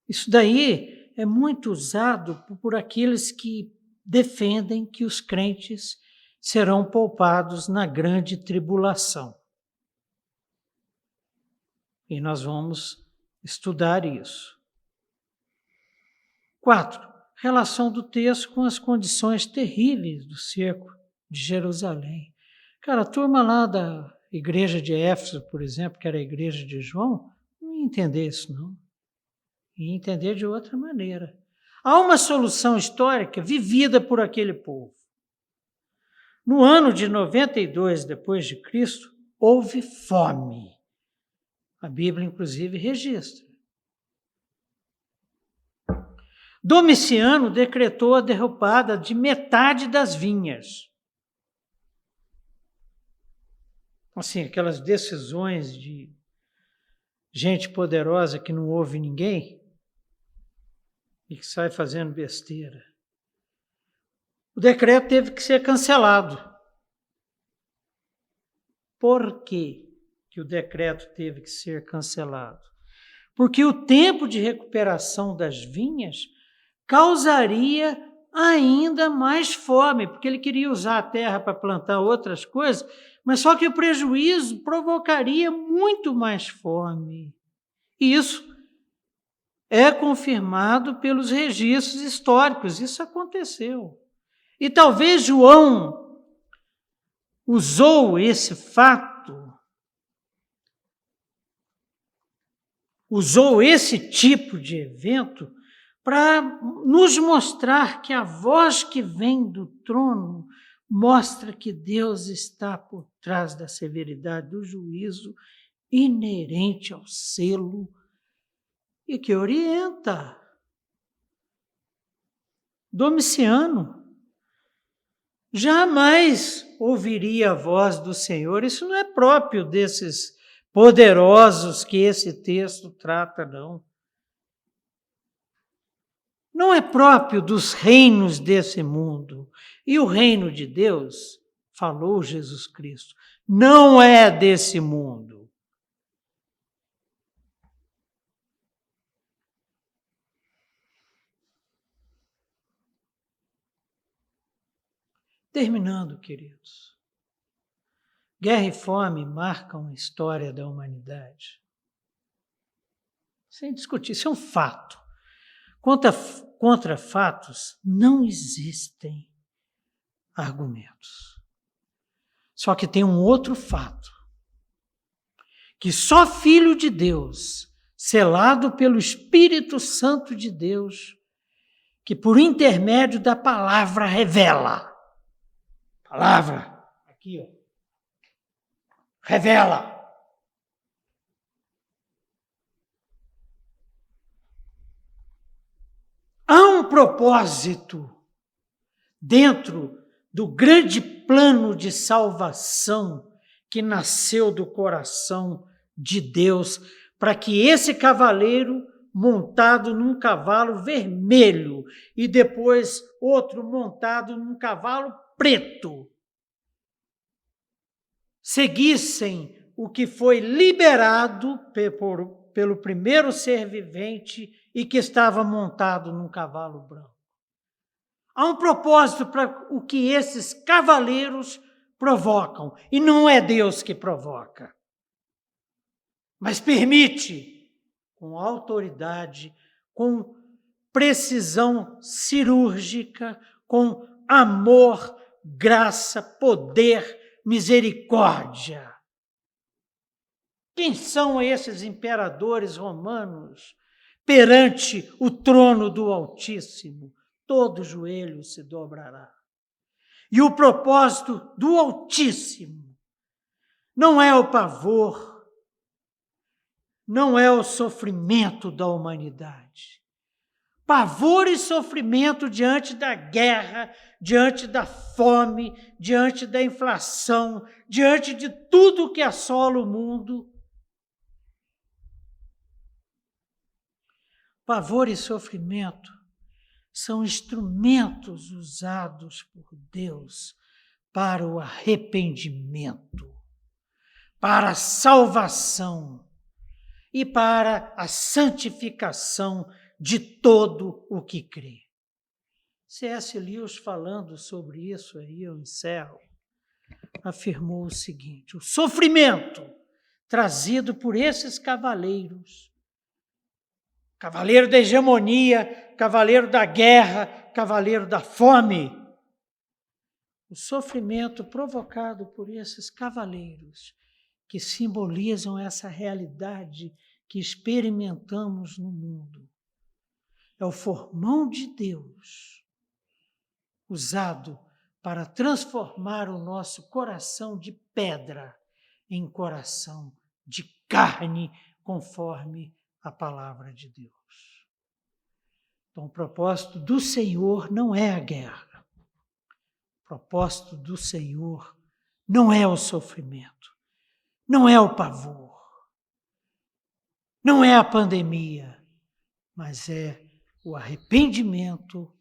isso daí é muito usado por aqueles que defendem que os crentes serão poupados na grande tribulação. E nós vamos estudar isso. 4. Relação do texto com as condições terríveis do cerco de Jerusalém. Cara, a turma lá da igreja de Éfeso, por exemplo, que era a igreja de João, não ia entender isso, não. Ia entender de outra maneira. Há uma solução histórica vivida por aquele povo. No ano de 92 depois de Cristo, houve fome. A Bíblia, inclusive, registra. Domiciano decretou a derrubada de metade das vinhas. Assim, aquelas decisões de gente poderosa que não ouve ninguém e que sai fazendo besteira. O decreto teve que ser cancelado. Por quê que o decreto teve que ser cancelado? Porque o tempo de recuperação das vinhas causaria ainda mais fome, porque ele queria usar a terra para plantar outras coisas, mas só que o prejuízo provocaria muito mais fome. E isso é confirmado pelos registros históricos, isso aconteceu. E talvez João usou esse fato, usou esse tipo de evento para nos mostrar que a voz que vem do trono mostra que Deus está por trás da severidade do juízo inerente ao selo e que orienta. Domiciano jamais ouviria a voz do Senhor. Isso não é próprio desses poderosos que esse texto trata, não. Não é próprio dos reinos desse mundo. E o reino de Deus, falou Jesus Cristo, não é desse mundo. Terminando, queridos. Guerra e fome marcam a história da humanidade. Sem discutir, isso é um fato. contra fatos não existem argumentos. Só que tem um outro fato, que só Filho de Deus, selado pelo Espírito Santo de Deus, que por intermédio da palavra revela. Palavra, aqui, ó. Revela. Há um propósito dentro do grande plano de salvação que nasceu do coração de Deus, para que esse cavaleiro montado num cavalo vermelho e depois outro montado num cavalo preto seguissem o que foi liberado pelo primeiro ser vivente e que estava montado num cavalo branco. Há um propósito para o que esses cavaleiros provocam, e não é Deus que provoca, mas permite, com autoridade, com precisão cirúrgica, com amor, graça, poder, misericórdia. Quem são esses imperadores romanos perante o trono do Altíssimo? Todo joelho se dobrará. E o propósito do Altíssimo não é o pavor, não é o sofrimento da humanidade. Pavor e sofrimento diante da guerra, diante da fome, diante da inflação, diante de tudo que assola o mundo. Pavor e sofrimento são instrumentos usados por Deus para o arrependimento, para a salvação e para a santificação de todo o que crê. C.S. Lewis, falando sobre isso, aí eu encerro, afirmou o seguinte: o sofrimento trazido por esses cavaleiros, cavaleiro da hegemonia, cavaleiro da guerra, cavaleiro da fome, o sofrimento provocado por esses cavaleiros que simbolizam essa realidade que experimentamos no mundo, é o formão de Deus usado para transformar o nosso coração de pedra em coração de carne, conforme a palavra de Deus. Então, o propósito do Senhor não é a guerra. O propósito do Senhor não é o sofrimento, não é o pavor, não é a pandemia, mas é o arrependimento,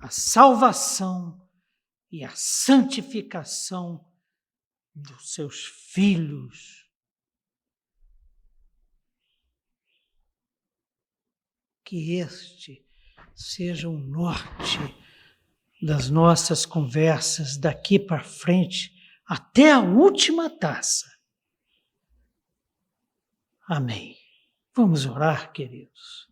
a salvação e a santificação dos seus filhos. Que este seja o norte das nossas conversas daqui para frente, até a última taça. Amém. Vamos orar, queridos.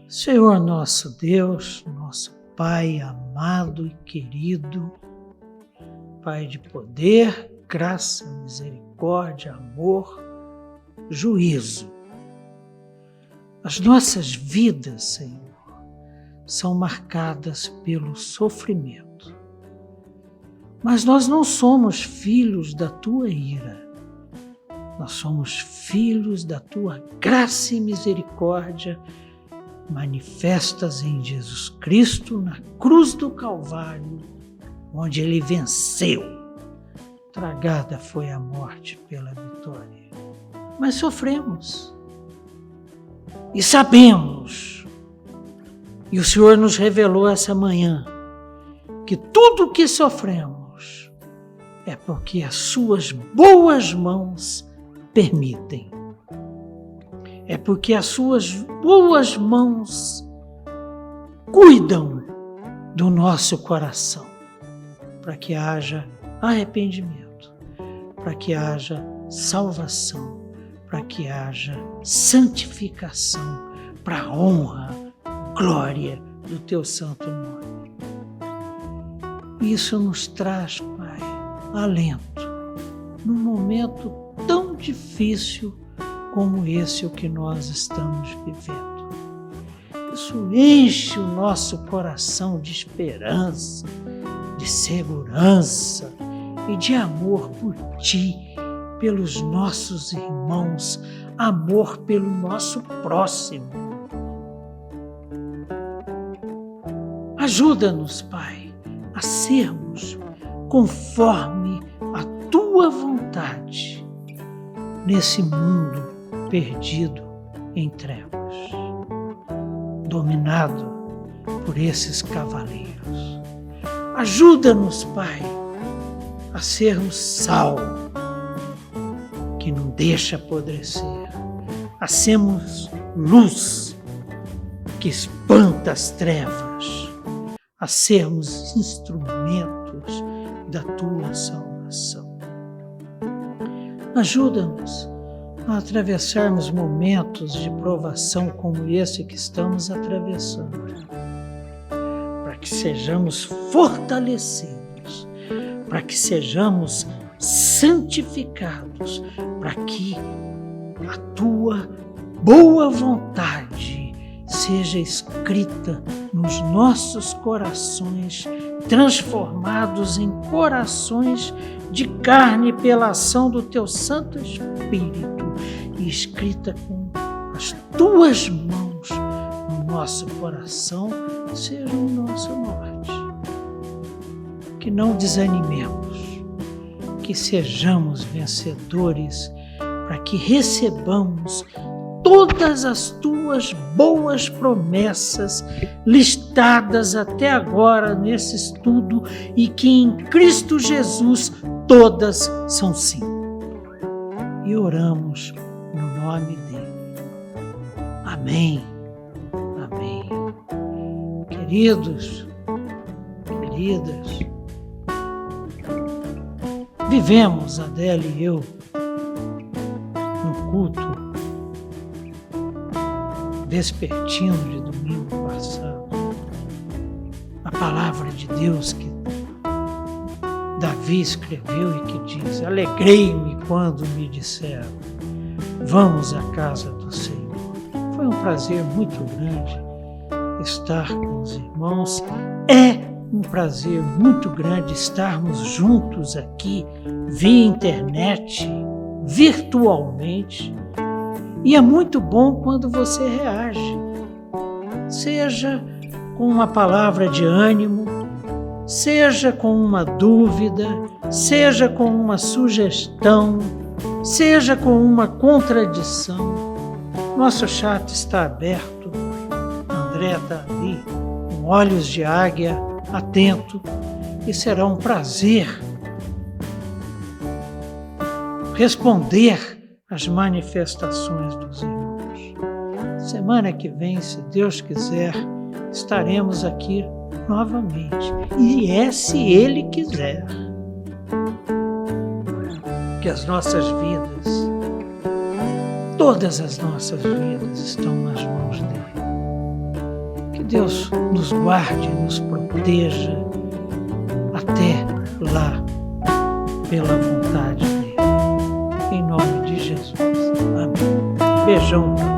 Senhor nosso Deus, nosso Pai amado e querido, Pai de poder, graça, misericórdia, amor, juízo. As nossas vidas, Senhor, são marcadas pelo sofrimento. Mas nós não somos filhos da tua ira. Nós somos filhos da tua graça e misericórdia manifestas em Jesus Cristo na cruz do Calvário, onde ele venceu. Tragada foi a morte pela vitória. Mas sofremos. E sabemos, e o Senhor nos revelou essa manhã, que tudo o que sofremos é porque as suas boas mãos permitem. É porque as suas boas mãos cuidam do nosso coração, para que haja arrependimento, para que haja salvação, para que haja santificação, para a honra, glória do teu santo nome. Isso nos traz, Pai, alento num momento tão difícil como esse o que nós estamos vivendo. Isso enche o nosso coração de esperança, de segurança e de amor por Ti, pelos nossos irmãos, amor pelo nosso próximo. Ajuda-nos, Pai, a sermos conforme a Tua vontade nesse mundo perdido em trevas, dominado por esses cavaleiros. Ajuda-nos, Pai, a sermos sal que não deixa apodrecer, a sermos luz que espanta as trevas, a sermos instrumentos da Tua salvação. Ajuda-nos a atravessarmos momentos de provação como esse que estamos atravessando, para que sejamos fortalecidos, para que sejamos santificados, para que a Tua boa vontade seja escrita nos nossos corações, transformados em corações de carne pela ação do Teu Santo Espírito e escrita com as Tuas mãos no nosso coração, seja o nosso norte. Que não desanimemos, que sejamos vencedores, para que recebamos todas as Tuas boas promessas listadas até agora nesse estudo e que em Cristo Jesus todas são sim. E oramos no nome dele. Amém. Amém. Queridos, queridas, vivemos, Adélia e eu, no culto vespertino de domingo passado, a palavra de Deus que Davi escreveu e que diz: alegrei-me quando me disseram, vamos à casa do Senhor. Foi um prazer muito grande estar com os irmãos. É um prazer muito grande estarmos juntos aqui via internet, virtualmente. E é muito bom quando você reage, seja com uma palavra de ânimo, seja com uma dúvida, seja com uma sugestão, seja com uma contradição. Nosso chat está aberto, André está ali, com olhos de águia, atento, e será um prazer responder as manifestações dos irmãos. Semana que vem, se Deus quiser, estaremos aqui novamente. E é se Ele quiser. Que as nossas vidas, todas as nossas vidas estão nas mãos dele. Que Deus nos guarde, nos proteja até lá, pela vontade dele. Em nome de Jesus. Amém. Beijão.